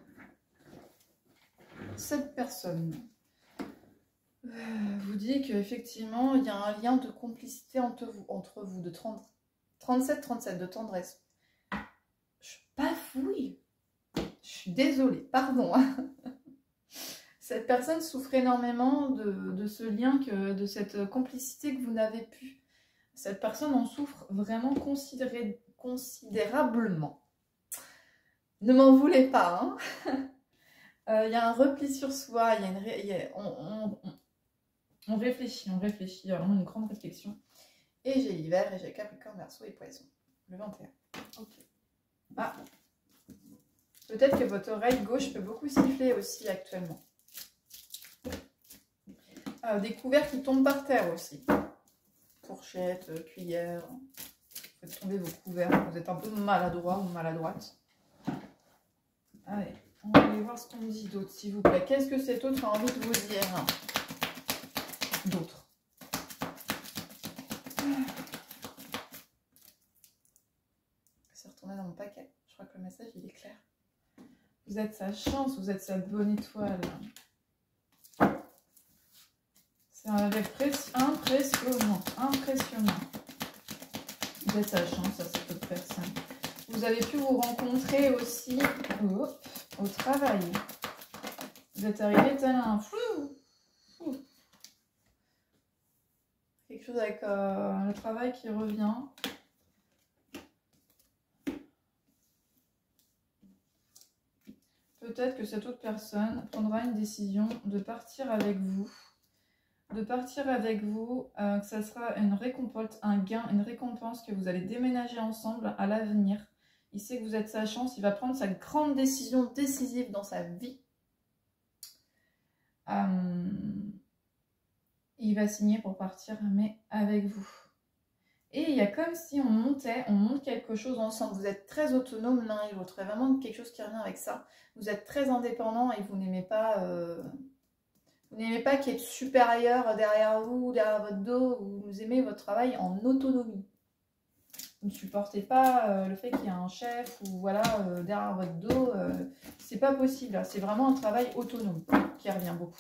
cette personne vous dit qu'effectivement, il y a un lien de complicité entre vous de 37 de tendresse. Je bafouille. Je suis désolée, pardon. Cette personne souffre énormément de ce lien, de cette complicité que vous n'avez plus. Cette personne en souffre vraiment considérablement. Ne m'en voulez pas, hein. Il y a un repli sur soi, on réfléchit, il y a vraiment une grande réflexion. Et j'ai l'hiver et j'ai Capricorne, Verseau et Poisson. Le 21. Ok. Ah. Peut-être que votre oreille gauche peut beaucoup siffler aussi actuellement. Des couverts qui tombent par terre aussi. Fourchette, cuillère. Vous faites tomber vos couverts. Vous êtes un peu maladroit ou maladroite. Allez, on va aller voir ce qu'on dit d'autre, s'il vous plaît. Qu'est-ce que cet autre a envie de vous dire? D'autres. C'est retourné dans mon paquet. Je crois que le message, il est clair. Vous êtes sa chance, vous êtes sa bonne étoile. C'est impressionnant. Vous êtes sa chance à cette autre personne. Vous avez pu vous rencontrer aussi au travail. Vous êtes arrivé tel un flou. Quelque chose avec le travail qui revient. Peut-être que cette autre personne prendra une décision de partir avec vous. Que ça sera une récompense, un gain, une récompense, que vous allez déménager ensemble à l'avenir. Il sait que vous êtes sa chance, il va prendre sa grande décision décisive dans sa vie. Il va signer pour partir, mais avec vous. Et il y a comme si on monte quelque chose ensemble. Vous êtes très autonomes l'un et l'autre. Il y a vraiment quelque chose qui revient avec ça. Vous êtes très indépendants et vous n'aimez pas Vous n'aimez pas qu'il y ait de supérieur derrière vous, derrière votre dos. Vous aimez votre travail en autonomie. Vous ne supportez pas le fait qu'il y ait un chef ou voilà derrière votre dos. C'est pas possible. C'est vraiment un travail autonome qui revient beaucoup.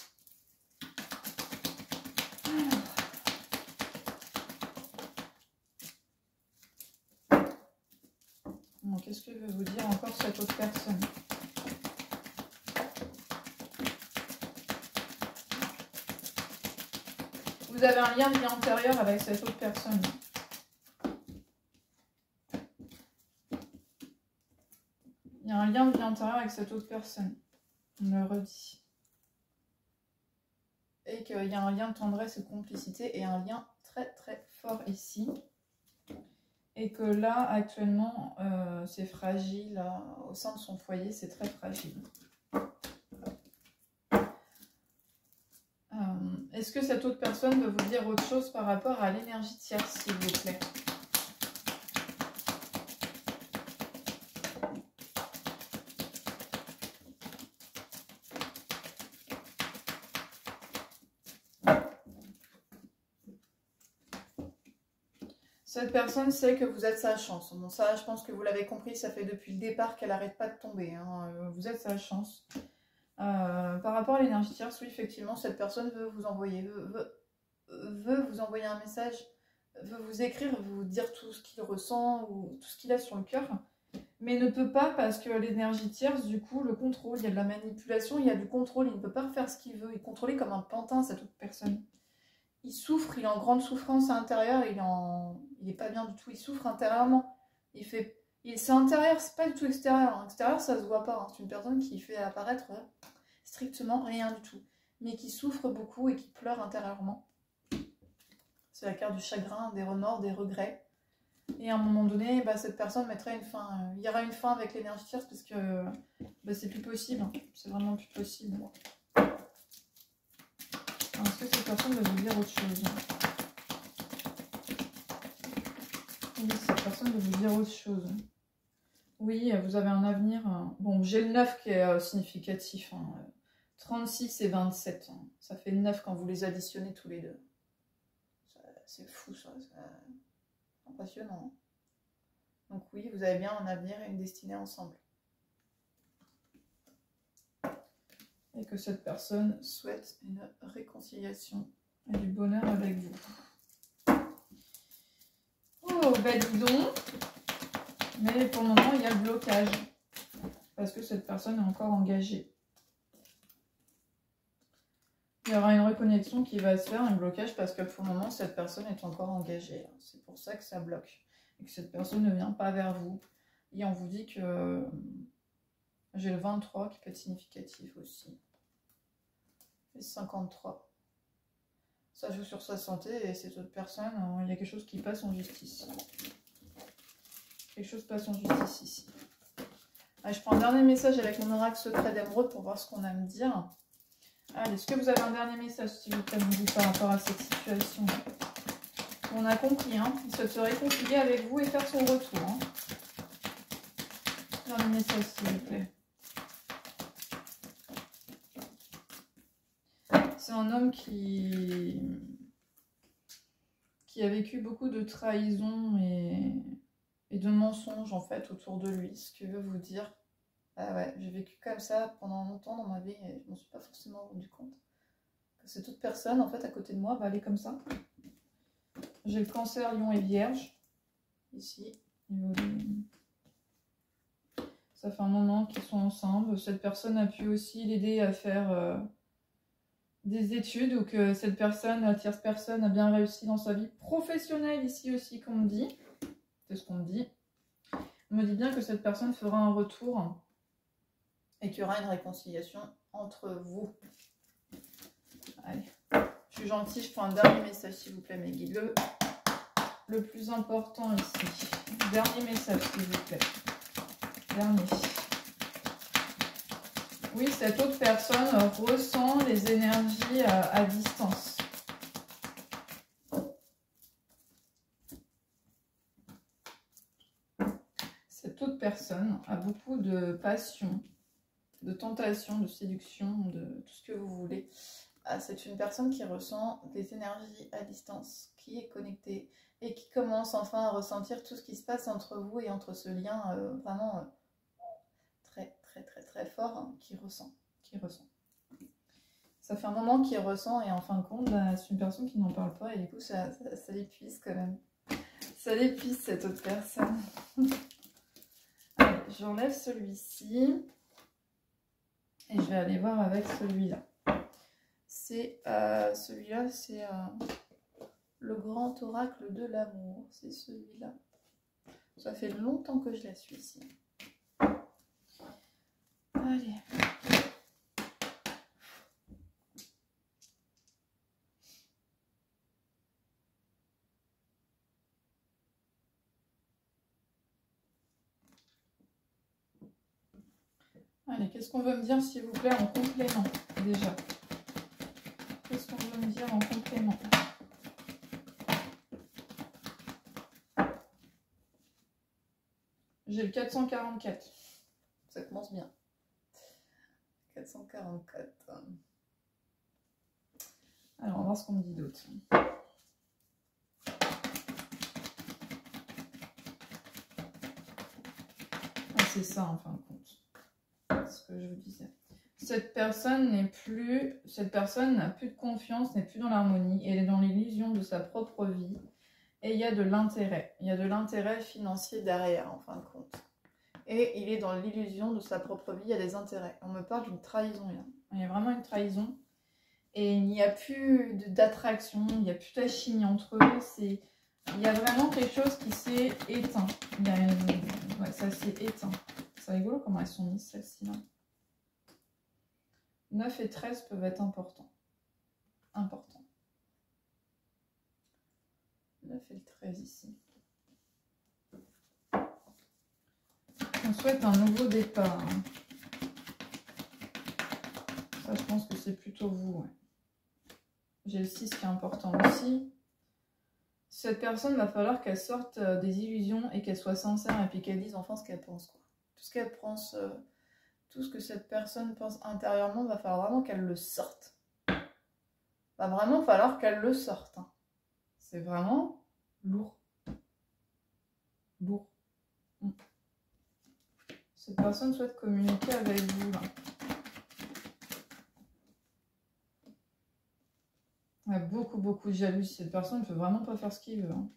Bon, qu'est-ce que veut vous dire encore cette autre personne? Vous avez un lien de vie antérieur avec cette autre personne. Il y a un lien de vie antérieur avec cette autre personne. On le redit. Et qu'il y a un lien de tendresse et de complicité et un lien très très fort ici. Et que là, actuellement, c'est fragile. Au sein de son foyer, c'est très fragile. Est-ce que cette autre personne veut vous dire autre chose par rapport à l'énergie tierce, s'il vous plaît? Cette personne sait que vous êtes sa chance. Bon, ça, je pense que vous l'avez compris, ça fait depuis le départ qu'elle n'arrête pas de tomber. Hein. Vous êtes sa chance. Par rapport à l'énergie tierce, oui, effectivement, cette personne veut vous envoyer, veut vous envoyer un message, veut vous écrire, vous dire tout ce qu'il ressent ou tout ce qu'il a sur le cœur, mais ne peut pas parce que l'énergie tierce, du coup, le contrôle, il y a de la manipulation, il y a du contrôle, il ne peut pas faire ce qu'il veut, il est contrôlé comme un pantin, cette autre personne. Il souffre, il est en grande souffrance à l'intérieur, il est pas bien du tout, il souffre intérieurement. C'est intérieur, c'est pas du tout extérieur. Extérieur, ça se voit pas. Hein. C'est une personne qui fait apparaître strictement rien du tout, mais qui souffre beaucoup et qui pleure intérieurement. C'est la carte du chagrin, des remords, des regrets. Et à un moment donné, cette personne mettrait une fin. Il y aura une fin avec l'énergie tierce parce que c'est plus possible. Hein. C'est vraiment plus possible. Est-ce que cette personne va vous dire autre chose? Oui, cette personne va vous dire autre chose. Oui, vous avez un avenir. Bon, j'ai le 9 qui est significatif. Hein. 36 et 27. Hein. Ça fait 9 quand vous les additionnez tous les deux. C'est fou, ça. C'est impressionnant. Hein. Donc oui, vous avez bien un avenir et une destinée ensemble. Et que cette personne souhaite une réconciliation et du bonheur avec vous. Oh, dis donc. Mais pour le moment, il y a le blocage. Parce que cette personne est encore engagée. Il y aura une reconnexion qui va se faire, un blocage, parce que pour le moment, cette personne est encore engagée. C'est pour ça que ça bloque. Et que cette personne ne vient pas vers vous. Et on vous dit que j'ai le 23 qui peut être significatif aussi. Et 53. Ça joue sur sa santé et cette autre personne, il y a quelque chose qui passe en justice. Quelque chose passe en justice ici. Allez, je prends un dernier message avec mon oracle secret d'émeraude pour voir ce qu'on a à me dire. Allez, est-ce que vous avez un dernier message, s'il vous plaît, par rapport à cette situation? On a compris, hein. Il souhaite se réconcilier avec vous et faire son retour. Hein. Dernier message, s'il vous plaît. C'est un homme qui a vécu beaucoup de trahison et de mensonges, en fait, autour de lui. Ce qu'il veut vous dire. Ah ouais, j'ai vécu comme ça pendant longtemps dans ma vie et je m'en suis pas forcément rendu compte. C'est toute personne, en fait, à côté de moi, elle est comme ça. J'ai le cancer, lion et vierge. Ici. Ça fait un moment qu'ils sont ensemble. Cette personne a pu aussi l'aider à faire des études ou que cette personne, la tierce personne, a bien réussi dans sa vie professionnelle ici aussi, qu'on me dit. C'est ce qu'on me dit. On me dit bien que cette personne fera un retour et qu'il y aura une réconciliation entre vous. Allez, je suis gentille, je prends un dernier message s'il vous plaît mes guides. Le plus important ici. Dernier message s'il vous plaît. Dernier. Oui, cette autre personne ressent les énergies à distance. Cette autre personne a beaucoup de passion, de tentation, de séduction, de tout ce que vous voulez. c'est une personne qui ressent des énergies à distance, qui est connectée et qui commence enfin à ressentir tout ce qui se passe entre vous et entre ce lien vraiment très très très très fort hein, qui ressent. Ça fait un moment qu'il ressent et en fin de compte, bah, c'est une personne qui n'en parle pas et du coup ça l'épuise quand même. Ça l'épuise cette autre personne. Allez, j'enlève celui-ci et je vais aller voir avec celui-là. C'est celui-là, c'est le grand oracle de l'amour. C'est celui-là. Ça fait longtemps que je la suis ici. Allez. Allez, qu'est-ce qu'on veut me dire, s'il vous plaît, en complément, déjà? Qu'est-ce qu'on veut me dire en complément? J'ai le 444. Ça commence bien. 444. Alors, on va voir ce qu'on me dit d'autre. C'est ça, en fin de compte. Ce que je vous disais. Cette personne n'a plus de confiance, n'est plus dans l'harmonie, elle est dans l'illusion de sa propre vie et il y a de l'intérêt. Il y a de l'intérêt financier derrière, en fin de compte. Et il est dans l'illusion de sa propre vie, il y a des intérêts. On me parle d'une trahison là. Il y a vraiment une trahison et il n'y a plus d'attraction, il n'y a plus d'achimie entre eux. Il y a vraiment quelque chose qui s'est éteint. Ouais, ça s'est éteint. C'est rigolo comment elles sont mises celles-ci là. 9 et 13 peuvent être importants. 9 et le 13 ici. On souhaite un nouveau départ. Ça, je pense que c'est plutôt vous. Ouais. J'ai le 6 qui est important aussi. Cette personne, va falloir qu'elle sorte des illusions et qu'elle soit sincère et puis qu'elle dise enfin ce qu'elle pense. Quoi. Tout ce qu'elle pense, tout ce que cette personne pense intérieurement, va falloir vraiment qu'elle le sorte. Va vraiment falloir qu'elle le sorte. Hein. C'est vraiment lourd. Lourd. Cette personne souhaite communiquer avec vous. Là. Il y a beaucoup de jalousie. Cette personne ne peut vraiment pas faire ce qu'il veut. Hein.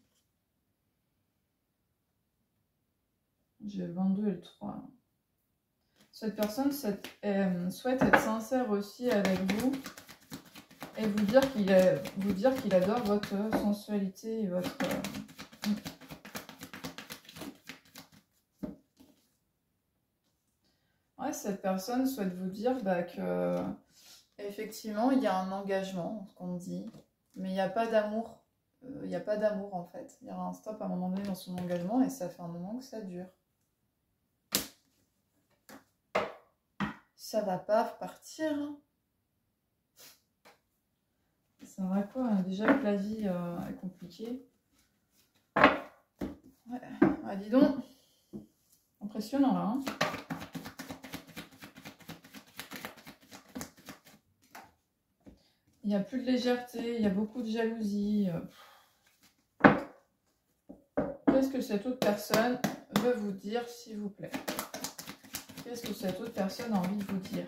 J'ai le 22 et le 3. Là. Cette personne souhaite être sincère aussi avec vous et vous dire qu'il adore votre sensualité et votre... Ouais, cette personne souhaite vous dire que effectivement il y a un engagement, ce qu'on dit, mais il n'y a pas d'amour. Il n'y a pas d'amour en fait. Il y aura un stop à un moment donné dans son engagement et ça fait un moment que ça dure. Ça va pas partir. Hein. Ça va quoi? Déjà que la vie est compliquée. Ouais, ah, dis donc. Impressionnant là. Hein. Il n'y a plus de légèreté, il y a beaucoup de jalousie. Qu'est-ce que cette autre personne veut vous dire, s'il vous plaît? Qu'est-ce que cette autre personne a envie de vous dire?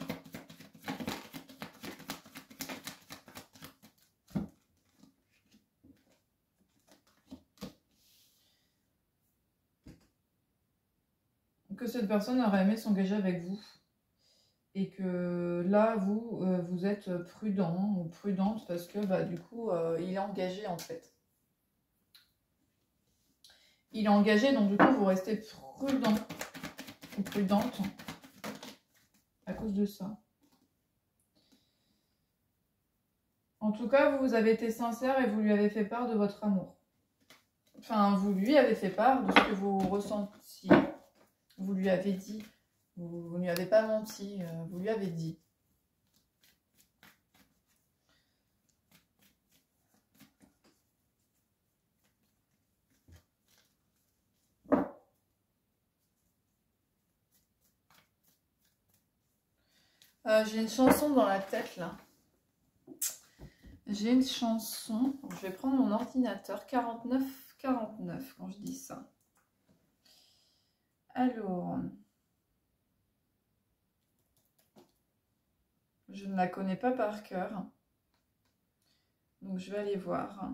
Que cette personne aurait aimé s'engager avec vous. Et que là, vous êtes prudent ou prudente parce que du coup, il est engagé en fait. Il est engagé, donc du coup, vous restez prudent ou prudente à cause de ça. En tout cas, vous avez été sincère et vous lui avez fait part de votre amour. Enfin, vous lui avez fait part de ce que vous ressentiez. Vous lui avez dit. Vous ne lui avez pas menti. Vous lui avez dit. J'ai une chanson dans la tête là. J'ai une chanson. Je vais prendre mon ordinateur. 49 quand je dis ça. Alors, je ne la connais pas par cœur. Donc, je vais aller voir.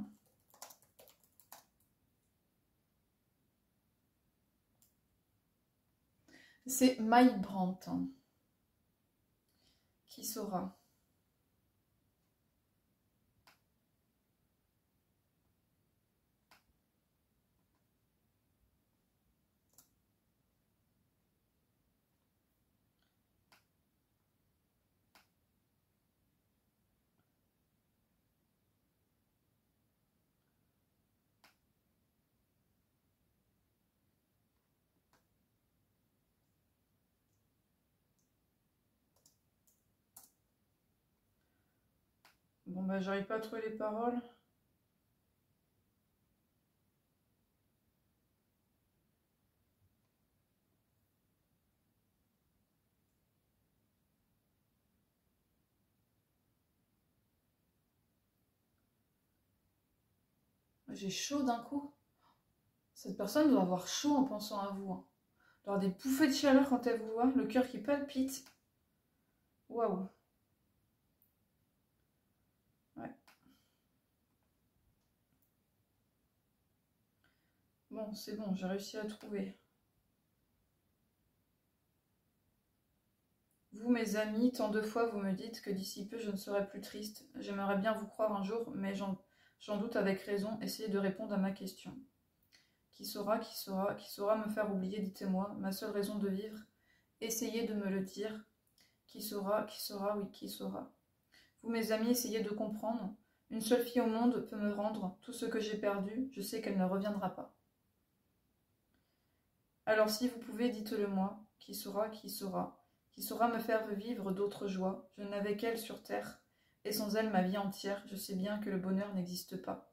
C'est Mike Brandt. Qui saura? Bon, bah, j'arrive pas à trouver les paroles. J'ai chaud d'un coup. Cette personne doit avoir chaud en pensant à vous. Hein. Elle doit avoir des bouffées de chaleur quand elle vous voit, le cœur qui palpite. Waouh. Ouais. Bon, c'est bon, j'ai réussi à trouver. Vous, mes amis, tant de fois vous me dites que d'ici peu je ne serai plus triste. J'aimerais bien vous croire un jour, mais j'en doute avec raison. Essayez de répondre à ma question. Qui saura me faire oublier, dites-moi, ma seule raison de vivre. Essayez de me le dire. Qui saura, oui, qui saura. Vous, mes amis, essayez de comprendre. Une seule fille au monde peut me rendre tout ce que j'ai perdu. Je sais qu'elle ne reviendra pas. Alors si vous pouvez, dites-le moi. Qui saura, qui saura. Qui saura me faire vivre d'autres joies. Je n'avais qu'elle sur terre. Et sans elle, ma vie entière, je sais bien que le bonheur n'existe pas.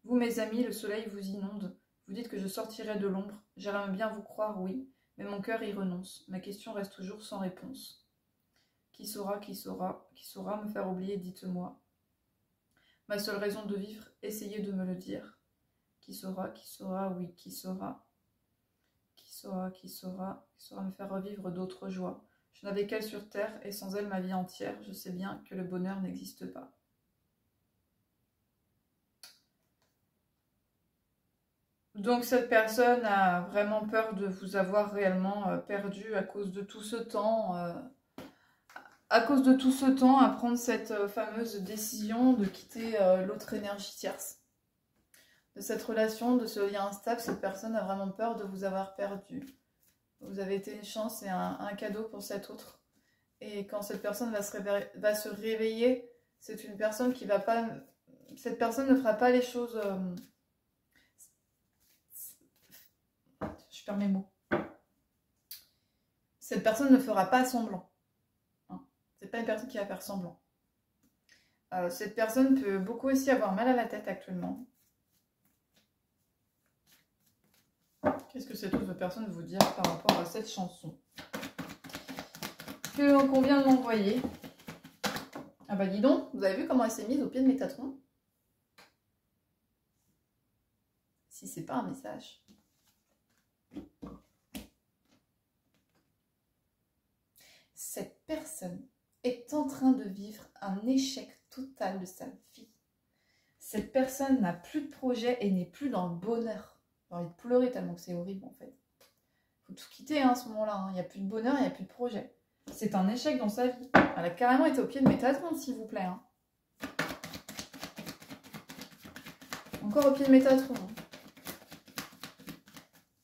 Vous, mes amis, le soleil vous inonde. Vous dites que je sortirai de l'ombre. J'aimerais bien vous croire, oui, mais mon cœur y renonce. Ma question reste toujours sans réponse. Qui saura me faire oublier, dites-moi. Ma seule raison de vivre, essayez de me le dire. Qui saura, oui, qui saura. Qui saura me faire revivre d'autres joies. Je n'avais qu'elle sur terre, et sans elle ma vie entière, je sais bien que le bonheur n'existe pas. Donc cette personne a vraiment peur de vous avoir réellement perdu à cause de tout ce temps, à prendre cette fameuse décision de quitter l'autre énergie tierce. De cette relation, de ce lien instable, cette personne a vraiment peur de vous avoir perdu. Vous avez été une chance et un cadeau pour cet autre. Et quand cette personne va se réveiller, c'est une personne qui va pas... Cette personne ne fera pas les choses... Je perds mes mots. Cette personne ne fera pas semblant. Hein. C'est pas une personne qui va faire semblant. Cette personne peut beaucoup aussi avoir mal à la tête actuellement. Qu'est-ce que cette autre personne veut vous dire par rapport à cette chanson qu'on vient de m'envoyer? Ah bah dis donc, vous avez vu comment elle s'est mise au pied de Métatron? Si c'est pas un message. Cette personne est en train de vivre un échec total de sa vie. Cette personne n'a plus de projet et n'est plus dans le bonheur. J'ai envie de pleurer tellement que c'est horrible en fait. Faut tout quitter hein, à ce moment-là. Hein. Il n'y a plus de bonheur, il n'y a plus de projet. C'est un échec dans sa vie. Elle a carrément été au pied de Métatron, s'il vous plaît. Hein. Encore au pied de Métatron.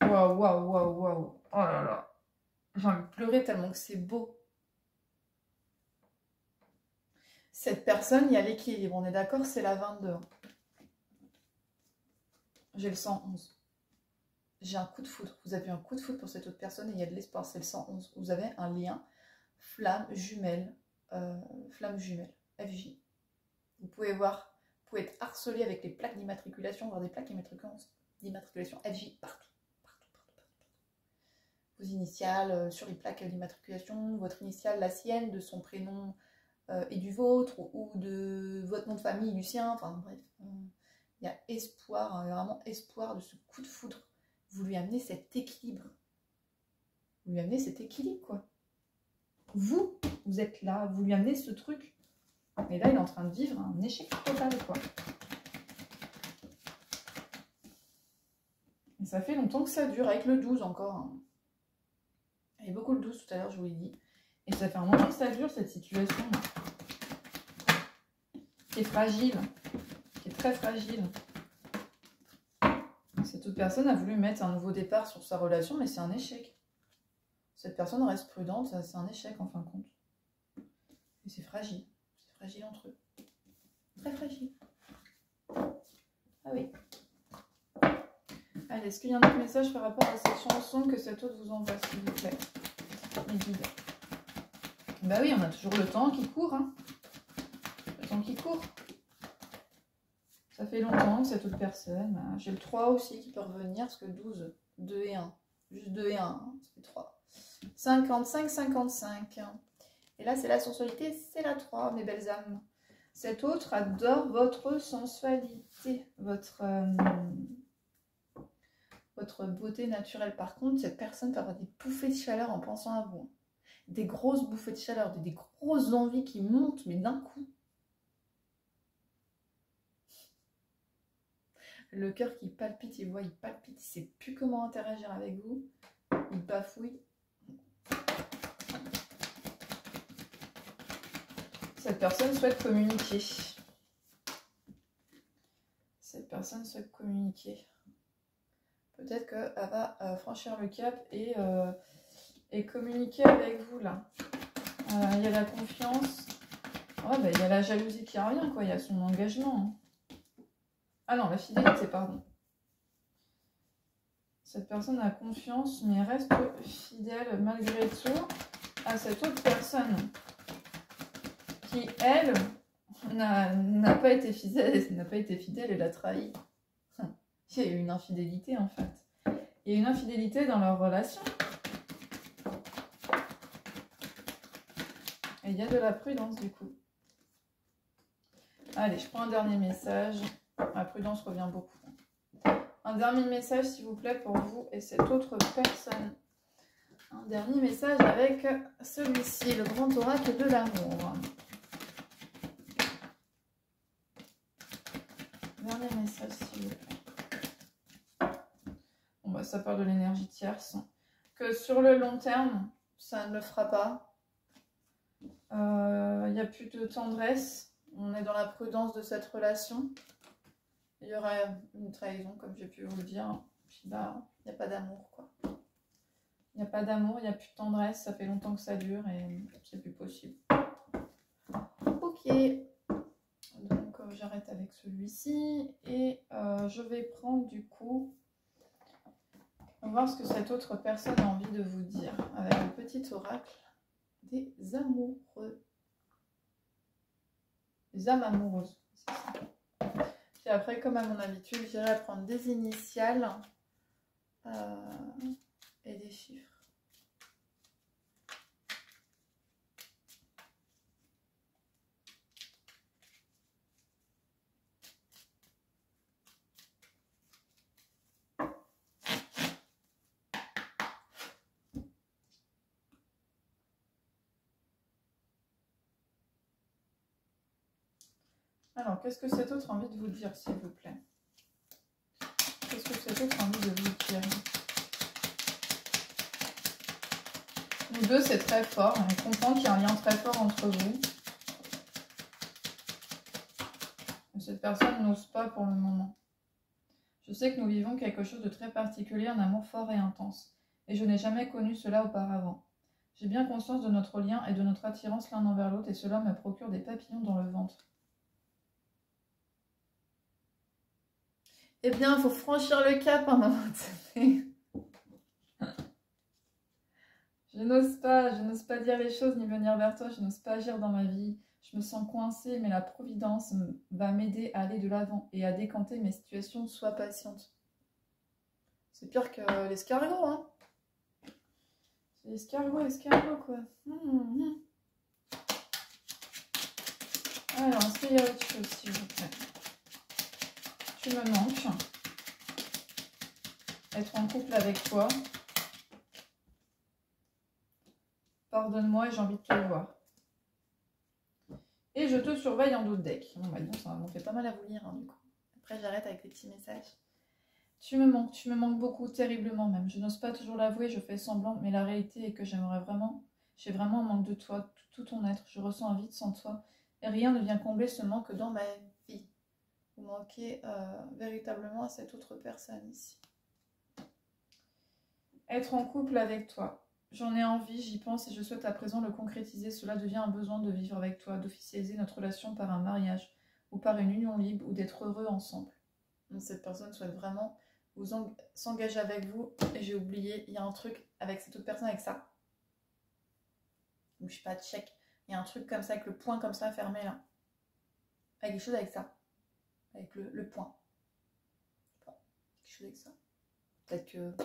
Waouh, waouh, waouh, waouh. Oh là là. J'ai envie de pleurer tellement que c'est beau. Cette personne, il y a l'équilibre. On est d'accord, c'est la 22. Hein. J'ai le 111. J'ai un coup de foudre. Vous avez un coup de foudre pour cette autre personne et il y a de l'espoir. C'est le 111. Vous avez un lien. Flamme jumelle. FJ. Vous pouvez voir, vous pouvez être harcelé avec les plaques d'immatriculation, voir des plaques d'immatriculation FJ partout. Vos initiales sur les plaques d'immatriculation, votre initiale, la sienne, de son prénom, et du vôtre, ou de votre nom de famille, du sien, enfin bref. Il y a espoir, il y a vraiment espoir de ce coup de foudre. Vous lui amenez cet équilibre. Vous lui amenez cet équilibre, quoi. Vous êtes là, vous lui amenez ce truc. Et là, il est en train de vivre un échec total, quoi. Et ça fait longtemps que ça dure, avec le 12 encore. Hein. Il y a beaucoup le 12 tout à l'heure, je vous l'ai dit. Et ça fait un moment que ça dure, cette situation. Qui est fragile. Qui est très fragile. Cette autre personne a voulu mettre un nouveau départ sur sa relation, mais c'est un échec. Cette personne reste prudente, c'est un échec en fin de compte. Et c'est fragile. C'est fragile entre eux. Très fragile. Ah oui. Allez, est-ce qu'il y a un autre message par rapport à cette chanson que cet autre vous envoie, s'il vous plaît? Les guides. Bah oui, on a toujours le temps qui court. Hein. Le temps qui court. Ça fait longtemps que cette autre personne... J'ai le 3 aussi qui peut revenir, parce que 12, 2 et 1. Juste 2 et 1, hein, ça fait 3. 55, 55. Et là, c'est la sensualité, c'est la 3, mes belles âmes. Cet autre adore votre sensualité, votre beauté naturelle. Par contre, cette personne peut avoir des bouffées de chaleur en pensant à vous. Des grosses bouffées de chaleur, des grosses envies qui montent, mais d'un coup. Le cœur qui palpite, il palpite, il ne sait plus comment interagir avec vous. Il bafouille. Cette personne souhaite communiquer. Cette personne souhaite communiquer. Peut-être qu'elle va franchir le cap et communiquer avec vous, là. Il y a la confiance. Ouais, bah, il y a la jalousie qui revient, quoi. Il y a son engagement. Ah non, la fidélité, pardon. Cette personne a confiance, mais reste fidèle malgré tout à cette autre personne qui, elle, n'a pas été fidèle, elle a trahi. Il y a eu une infidélité, en fait. Il y a une infidélité dans leur relation. Et il y a de la prudence, du coup. Allez, je prends un dernier message. La prudence revient beaucoup. Un dernier message, s'il vous plaît, pour vous et cette autre personne. Un dernier message avec celui-ci, le grand oracle de l'amour. Dernier message, s'il vous plaît. Bon, bah, ça parle de l'énergie tierce. Que sur le long terme, ça ne le fera pas. Il n'y a plus de tendresse. On est dans la prudence de cette relation. Il y aura une trahison, comme j'ai pu vous le dire. Puis bah, il n'y a pas d'amour, quoi. Il n'y a pas d'amour, il n'y a plus de tendresse. Ça fait longtemps que ça dure et c'est plus possible. Ok. Donc, j'arrête avec celui-ci. Et je vais prendre, du coup... On va voir ce que cette autre personne a envie de vous dire. Avec le petit oracle des amoureux. Les âmes amoureuses, c'est ça. Puis après, comme à mon habitude, j'irai prendre des initiales et des chiffres. Alors, qu'est-ce que cet autre a envie de vous dire, s'il vous plaît? Qu'est-ce que cet autre a envie de vous dire? Les deux, c'est très fort. On comprend qu'il y a un lien très fort entre vous. Cette personne n'ose pas pour le moment. Je sais que nous vivons quelque chose de très particulier, un amour fort et intense. Et je n'ai jamais connu cela auparavant. J'ai bien conscience de notre lien et de notre attirance l'un envers l'autre et cela me procure des papillons dans le ventre. Eh bien, il faut franchir le cap à un moment donné. Je n'ose pas dire les choses ni venir vers toi, je n'ose pas agir dans ma vie. Je me sens coincée, mais la providence va m'aider à aller de l'avant et à décanter mes situations. Sois patiente. C'est pire que l'escargot, hein. C'est l'escargot, quoi. Alors, est-ce qu'il y a autre chose, s'il vous plaît? Tu me manques. Être en couple avec toi. Pardonne-moi et j'ai envie de te voir. Et je te surveille en d'autres decks. Bon, bah, ça m'en fait pas mal à vous lire, hein, du coup. Après, j'arrête avec les petits messages. Tu me manques beaucoup, terriblement même. Je n'ose pas toujours l'avouer, je fais semblant, mais la réalité est que j'ai vraiment un manque de toi, tout ton être. Je ressens un vide sans toi, et rien ne vient combler ce manque dans ma vie. Vous manquez véritablement à cette autre personne ici. Être en couple avec toi. J'en ai envie, j'y pense et je souhaite à présent le concrétiser. Cela devient un besoin de vivre avec toi, d'officialiser notre relation par un mariage ou par une union libre ou d'être heureux ensemble. Donc, cette personne souhaite vraiment s'engager avec vous. Et j'ai oublié, il y a un truc avec cette autre personne avec ça. Donc, je sais pas, check. Il y a un truc comme ça avec le point comme ça fermé là. Avec quelque chose avec ça. Avec le point. Je sais pas, quelque chose avec ça. Peut-être que vous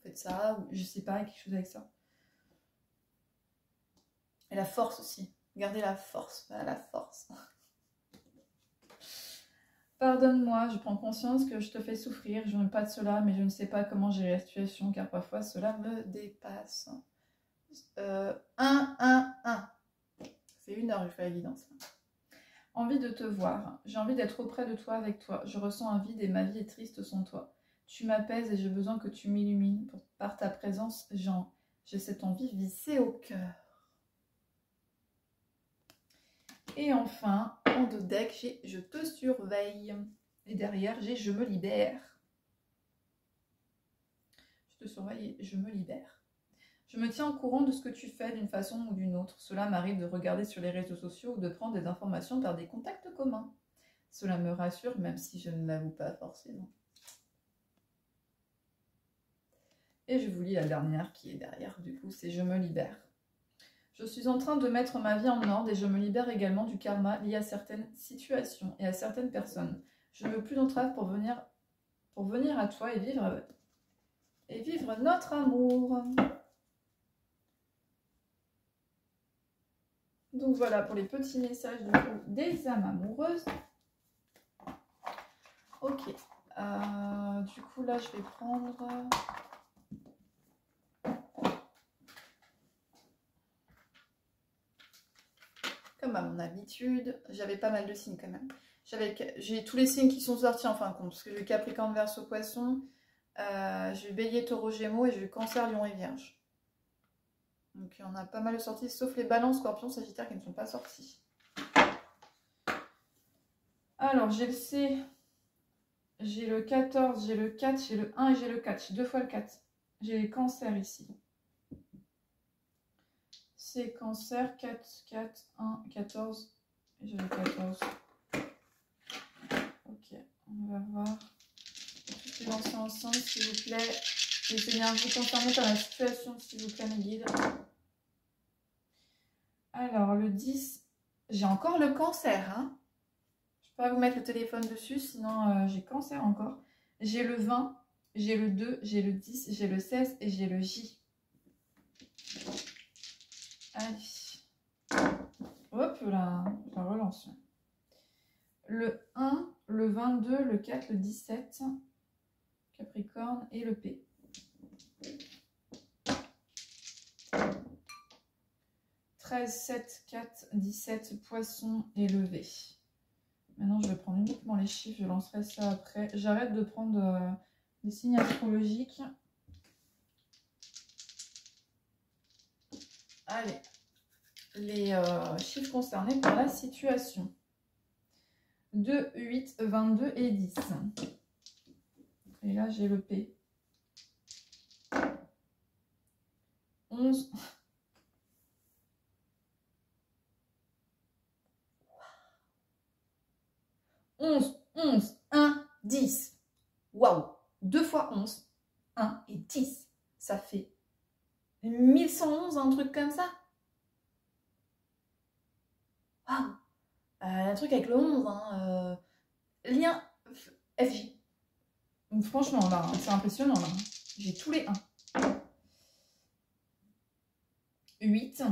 faites ça, ou je sais pas, quelque chose avec ça. Et la force aussi. Gardez la force. Voilà, la force. Pardonne-moi, je prends conscience que je te fais souffrir. Je n'aime pas de cela, mais je ne sais pas comment gérer la situation, car parfois cela me dépasse. 1. C'est 1 heure, je fais l'évidence. Envie de te voir. J'ai envie d'être auprès de toi, avec toi. Je ressens un vide et ma vie est triste sans toi. Tu m'apaises et j'ai besoin que tu m'illumines. Par ta présence, j'ai cette envie vissée au cœur. Et enfin, en deux decks, j'ai je te surveille. Et derrière, j'ai je me libère. Je te surveille et je me libère. Je me tiens au courant de ce que tu fais d'une façon ou d'une autre. Cela m'arrive de regarder sur les réseaux sociaux ou de prendre des informations par des contacts communs. Cela me rassure, même si je ne l'avoue pas forcément. Et je vous lis la dernière qui est derrière, du coup, c'est je me libère. Je suis en train de mettre ma vie en ordre et je me libère également du karma lié à certaines situations et à certaines personnes. Je ne veux plus d'entrave pour venir à toi et vivre notre amour. Donc voilà pour les petits messages du coup, des âmes amoureuses. Ok. Du coup là je vais prendre... Comme à mon habitude, j'avais pas mal de signes quand même. J'ai tous les signes qui sont sortis en fin de compte. Parce que j'ai eu Capricorne, Verseau, Poisson. J'ai eu Bélier, Taureau, Gémeaux. Et j'ai eu Cancer, Lion et Vierge. Donc il y en a pas mal de sorties. Sauf les Balances, Scorpions, Sagittaire qui ne sont pas sortis. Alors j'ai le C. J'ai le 14, j'ai le 4, j'ai le 1 et j'ai le 4. J'ai 2 fois le 4. J'ai les cancers ici. C'est cancer, 4, 4, 1, 14. Et j'ai le 14. Ok, on va voir. Tous les anciens ensemble, s'il vous plaît. Les énergies concernées par la situation, s'il vous plaît, mes guides. Alors, le 10, j'ai encore le cancer. Hein, je ne peux pas vous mettre le téléphone dessus, sinon j'ai cancer encore. J'ai le 20, j'ai le 2, j'ai le 10, j'ai le 16 et j'ai le J. Allez. Hop là, je la relance. Le 1, le 22, le 4, le 17, Capricorne et le P. « 13, 7, 4, 17, Poisson et le V. Maintenant, je vais prendre uniquement les chiffres, je lancerai ça après. J'arrête de prendre des signes astrologiques. Allez, les chiffres concernés par la situation. 2, 8, 22 et 10. Et là, j'ai le P. 11. 11, 11, 1, 10. Waouh! 2 fois 11, 1 et 10. Ça fait 1111, un truc comme ça. Waouh! Un truc avec le 11, hein. Lien FJ. Franchement, là, c'est impressionnant, là. J'ai tous les 1. 8,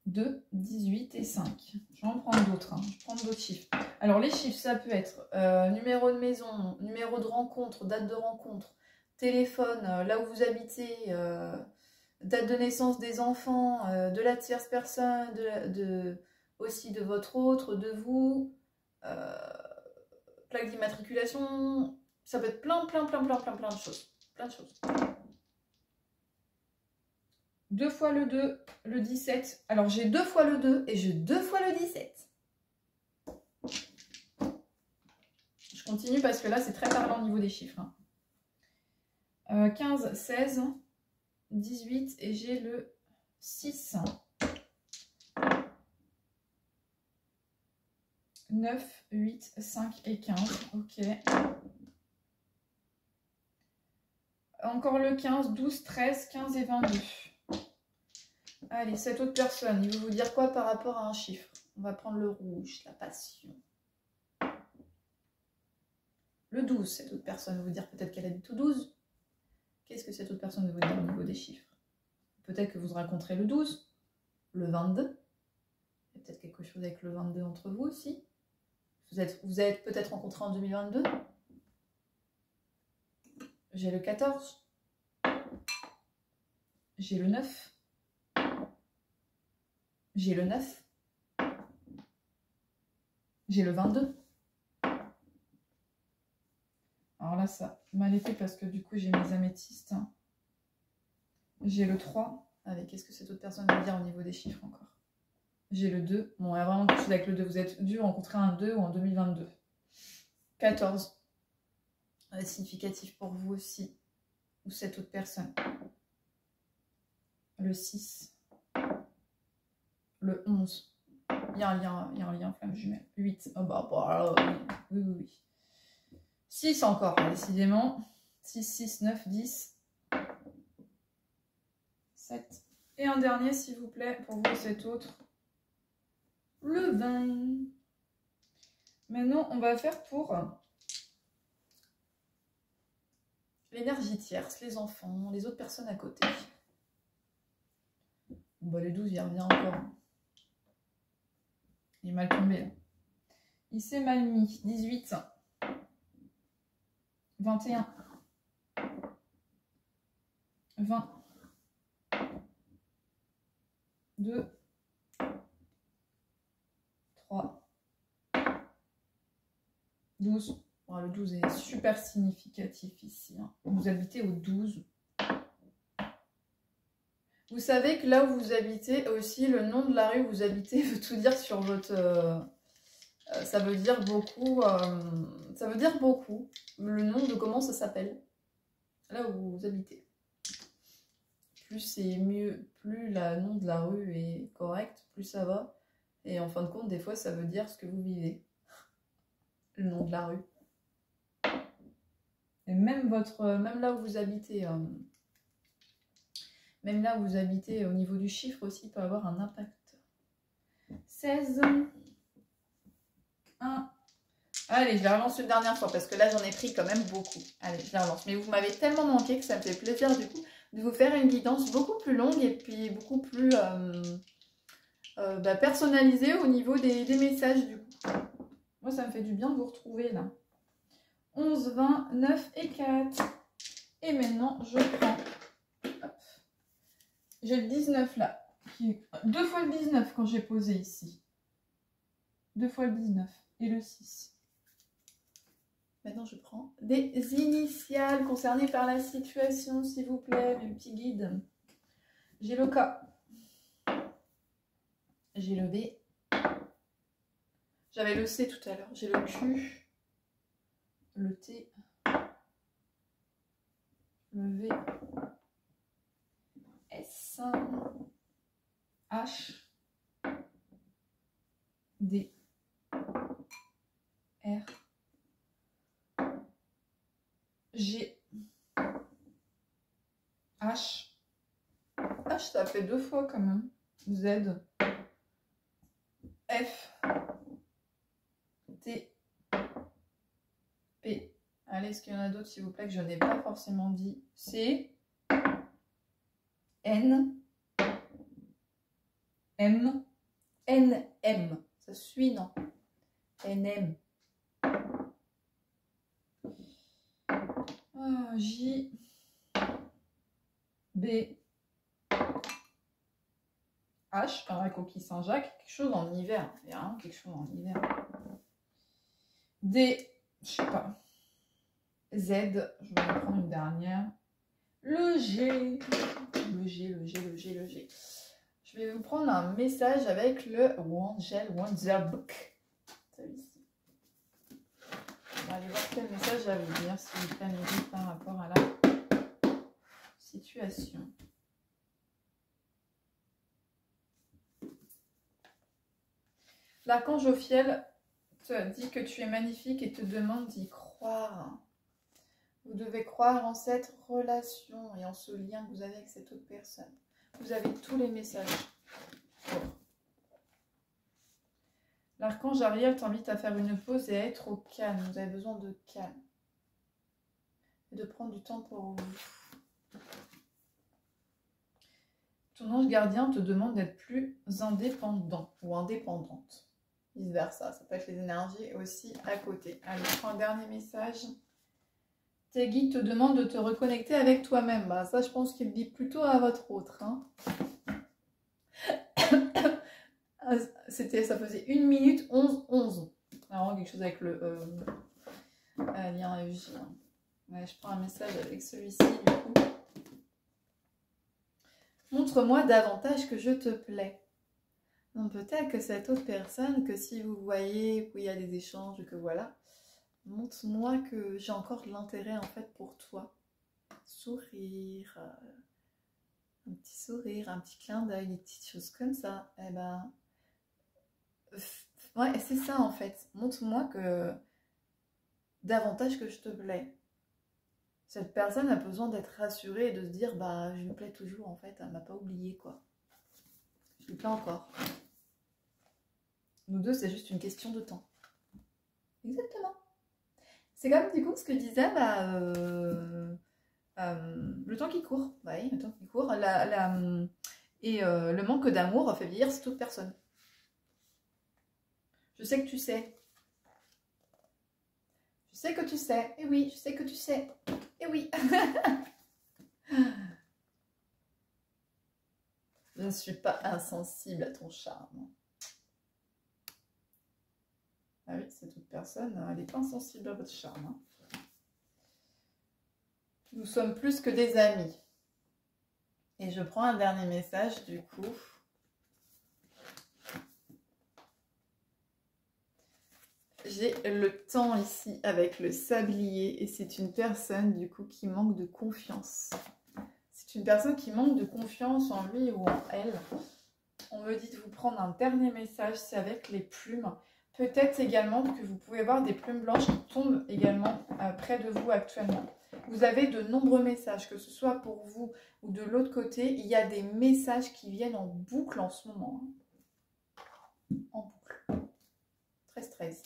2, 18 et 5. Je vais en prendre d'autres. Hein. Je vais prendre d'autres chiffres. Alors les chiffres, ça peut être numéro de maison, numéro de rencontre, date de rencontre, téléphone, là où vous habitez, date de naissance des enfants, de la tierce personne, aussi de votre autre, de vous, plaque d'immatriculation, ça peut être plein de choses. Plein de choses. 2 fois le 2, le 17. Alors j'ai 2 fois le 2 et j'ai 2 fois le 17. Je continue parce que là c'est très parlant au niveau des chiffres. 15, 16, 18 et j'ai le 6. 9, 8, 5 et 15. Ok. Encore le 15, 12, 13, 15 et 22. Allez, cette autre personne, il veut vous dire quoi par rapport à un chiffre? On va prendre le rouge, la passion. Le 12, cette autre personne veut vous dire peut-être qu'elle habite au 12. Qu'est-ce que cette autre personne veut vous dire au niveau des chiffres? Peut-être que vous rencontrez le 12, le 22. Il y a peut-être quelque chose avec le 22 entre vous aussi. Vous êtes peut-être rencontrés en 2022. J'ai le 14. J'ai le 9. J'ai le 9. J'ai le 22. Alors là, ça m'a été parce que du coup, j'ai mes améthystes. J'ai le 3. Allez, qu'est-ce que cette autre personne veut dire au niveau des chiffres encore? J'ai le 2. Bon, il y a vraiment quelque chose avec le 2. Vous êtes dû rencontrer un 2 ou en 2022. 14. Significatif pour vous aussi. Ou cette autre personne. Le 6. Le 11. Il y a un lien, flamme jumelle. 8. Oh bah, oui. 6 encore, décidément. 6, 6, 9, 10. 7. Et un dernier, s'il vous plaît, pour vous, cet autre. Le 20. Maintenant, on va faire pour l'énergie tierce, les enfants, les autres personnes à côté. Bon, bah, le 12, il revient encore. Il est mal tombé, là. Il s'est mal mis. 18. 21. 20. 2. 3. 12. Bon, le 12 est super significatif ici. Hein. Vous habitez au 12. Vous savez que là où vous habitez, aussi le nom de la rue où vous habitez veut tout dire sur votre... ça veut dire beaucoup. Ça veut dire beaucoup. Le nom de comment ça s'appelle. Là où vous habitez. Plus c'est mieux, plus le nom de la rue est correct, plus ça va. Et en fin de compte, des fois, ça veut dire ce que vous vivez. Le nom de la rue. Et même là où vous habitez, même là où vous habitez, au niveau du chiffre aussi, peut avoir un impact. 16. 1. Allez, je la relance une dernière fois parce que là, j'en ai pris quand même beaucoup. Allez, je la relance. Mais vous m'avez tellement manqué que ça me fait plaisir du coup de vous faire une guidance beaucoup plus longue et puis beaucoup plus personnalisée au niveau des messages du coup. Moi, ça me fait du bien de vous retrouver là. 11, 20, 9 et 4. Et maintenant, je prends... J'ai le 19 là. Qui est 2 fois le 19 quand j'ai posé ici. 2 fois le 19 et le 6. Maintenant, je prends des initiales concernées par la situation, s'il vous plaît, mes petits guides. J'ai le K. J'ai le B. J'avais le C tout à l'heure. J'ai le Q. Le T. Le V. S. H. D. R. G. H. H, ça fait 2 fois quand même. Z. F. T. P. Allez, est-ce qu'il y en a d'autres, s'il vous plaît, que je n'ai pas forcément dit? C. N. M. N. M. Ça suit, non? NM. J. B. H, comme la coquille Saint-Jacques, quelque chose en hiver. Il y a vraiment quelque chose en hiver. D, je sais pas. Z, je vais en prendre une dernière. Le G. Le G. Je vais vous prendre un message avec le Wangel Wanzerbook. Celui-ci. On va aller voir quel message à vous dire, s'il vous plaît, par rapport à la situation. L'archange Ophiel te dit que tu es magnifique et te demande d'y croire. Vous devez croire en cette relation et en ce lien que vous avez avec cette autre personne. Vous avez tous les messages. L'archange Ariel t'invite à faire une pause et à être au calme. Vous avez besoin de calme. Et de prendre du temps pour vous. Ton ange gardien te demande d'être plus indépendant ou indépendante. Vice versa, ça peut être les énergies aussi à côté. Allez, je prends un dernier message. Tes guides te demandent de te reconnecter avec toi-même. Bah, ça, je pense qu'il dit plutôt à votre autre. Hein. Ça faisait 1 minute 11. Alors, quelque chose avec le lien FJ. Ouais, je prends un message avec celui-ci, du coup. Montre-moi davantage que je te plais. Donc peut-être que cette autre personne, que si vous voyez qu'il y a des échanges, que voilà, montre-moi que j'ai encore de l'intérêt en fait pour toi. Sourire, un petit sourire, un petit clin d'œil, des petites choses comme ça. Eh ben, ouais, c'est ça en fait. Montre-moi que davantage que je te plais. Cette personne a besoin d'être rassurée et de se dire, bah, je me plais toujours en fait, elle m'a pas oublié quoi. Je lui plais encore. Nous deux, c'est juste une question de temps. Exactement. C'est comme du coup ce que disait le temps qui court. Oui, le temps qui court. Le manque d'amour fait vieillir toute personne. Je sais que tu sais. Je sais que tu sais. Et oui, je sais que tu sais. Et oui. Je ne suis pas insensible à ton charme. Ah oui, cette autre personne, elle n'est pas insensible à votre charme. Hein. Nous sommes plus que des amis. Et je prends un dernier message du coup. J'ai le temps ici avec le sablier et c'est une personne du coup qui manque de confiance. C'est une personne qui manque de confiance en lui ou en elle. On me dit de vous prendre un dernier message, c'est avec les plumes. Peut-être également que vous pouvez voir des plumes blanches qui tombent également près de vous actuellement. Vous avez de nombreux messages, que ce soit pour vous ou de l'autre côté. Il y a des messages qui viennent en boucle en ce moment. En boucle. 13-13.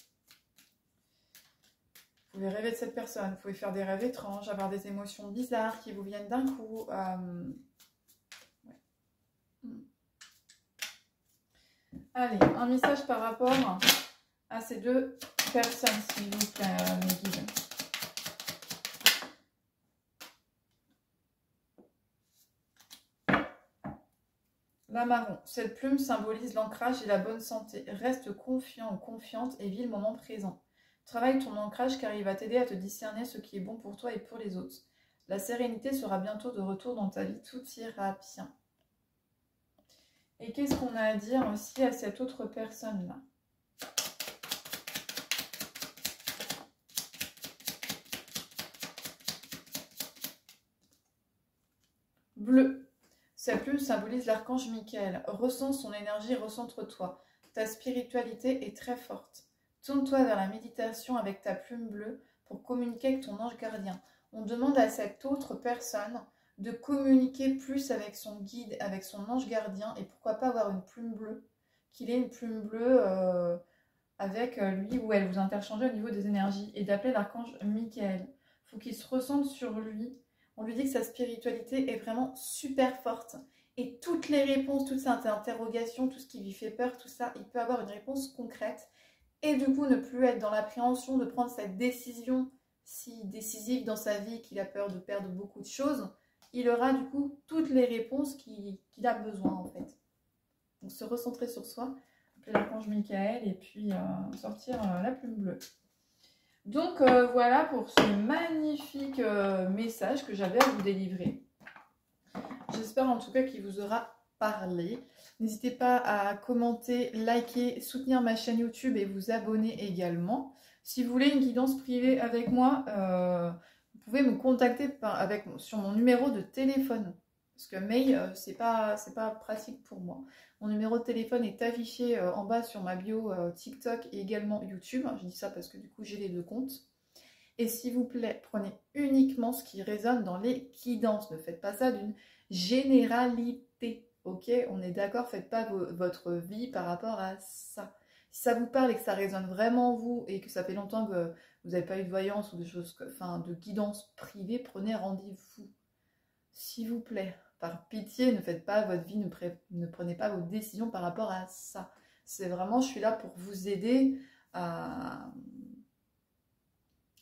Vous pouvez rêver de cette personne. Vous pouvez faire des rêves étranges, avoir des émotions bizarres qui vous viennent d'un coup. Ouais. Allez, un message par rapport à ces deux personnes, s'il vous plaît, mes guides. La marron, cette plume symbolise l'ancrage et la bonne santé. Reste confiant ou confiante et vis le moment présent. Travaille ton ancrage car il va t'aider à te discerner ce qui est bon pour toi et pour les autres. La sérénité sera bientôt de retour dans ta vie, tout ira bien. Et qu'est-ce qu'on a à dire aussi à cette autre personne-là? Bleu. Cette plume symbolise l'archange Michael. Ressens son énergie, recentre-toi. Ta spiritualité est très forte. Tourne-toi vers la méditation avec ta plume bleue pour communiquer avec ton ange gardien. On demande à cette autre personne de communiquer plus avec son guide, avec son ange gardien, et pourquoi pas avoir une plume bleue, qu'il ait une plume bleue avec lui ou elle, vous interchangez au niveau des énergies, et d'appeler l'archange Michael. Il faut qu'il se ressente sur lui. On lui dit que sa spiritualité est vraiment super forte. Et toutes les réponses, toutes ces interrogations, tout ce qui lui fait peur, tout ça, il peut avoir une réponse concrète. et du coup ne plus être dans l'appréhension de prendre cette décision si décisive dans sa vie qu'il a peur de perdre beaucoup de choses, il aura du coup toutes les réponses qu'il a besoin en fait. Donc se recentrer sur soi, appeler l'archange Michael et puis sortir la plume bleue. Donc voilà pour ce magnifique message que j'avais à vous délivrer. J'espère en tout cas qu'il vous aura parlé. N'hésitez pas à commenter, liker, soutenir ma chaîne YouTube et vous abonner également. Si vous voulez une guidance privée avec moi, vous pouvez me contacter sur mon numéro de téléphone. Parce que mail, c'est pas pratique pour moi. Mon numéro de téléphone est affiché en bas sur ma bio TikTok et également YouTube. Je dis ça parce que du coup j'ai les deux comptes. Et s'il vous plaît, prenez uniquement ce qui résonne dans les guidances. Ne faites pas ça d'une généralité. Ok, on est d'accord, faites pas votre vie par rapport à ça. Si ça vous parle et que ça résonne vraiment en vous et que ça fait longtemps que vous n'avez pas eu de voyance ou de guidance privée, prenez rendez-vous. S'il vous plaît, par pitié, ne faites pas votre vie, ne prenez pas vos décisions par rapport à ça. C'est vraiment, je suis là pour vous aider à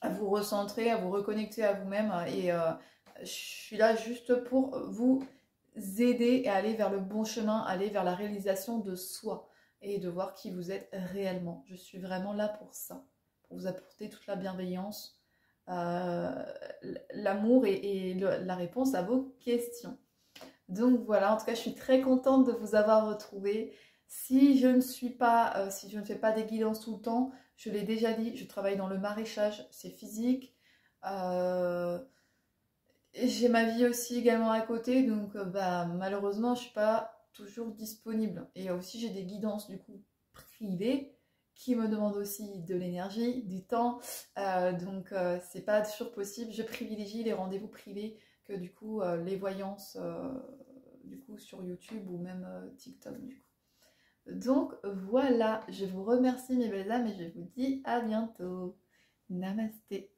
vous recentrer, à vous reconnecter à vous-même. Et je suis là juste pour vous aider et aller vers le bon chemin, aller vers la réalisation de soi et de voir qui vous êtes réellement. Je suis vraiment là pour ça, pour vous apporter toute la bienveillance, l'amour et la réponse à vos questions. Donc voilà, en tout cas, je suis très contente de vous avoir retrouvé. Si je ne fais pas des guidances tout le temps, je l'ai déjà dit, je travaille dans le maraîchage, c'est physique. J'ai ma vie aussi également à côté, donc malheureusement, je ne suis pas toujours disponible. Et aussi, j'ai des guidances du coup privées qui me demandent aussi de l'énergie, du temps. Donc, c'est pas toujours possible. Je privilégie les rendez-vous privés que du coup les voyances du coup sur YouTube ou même TikTok du coup. Donc voilà, je vous remercie mes belles âmes et je vous dis à bientôt. Namasté.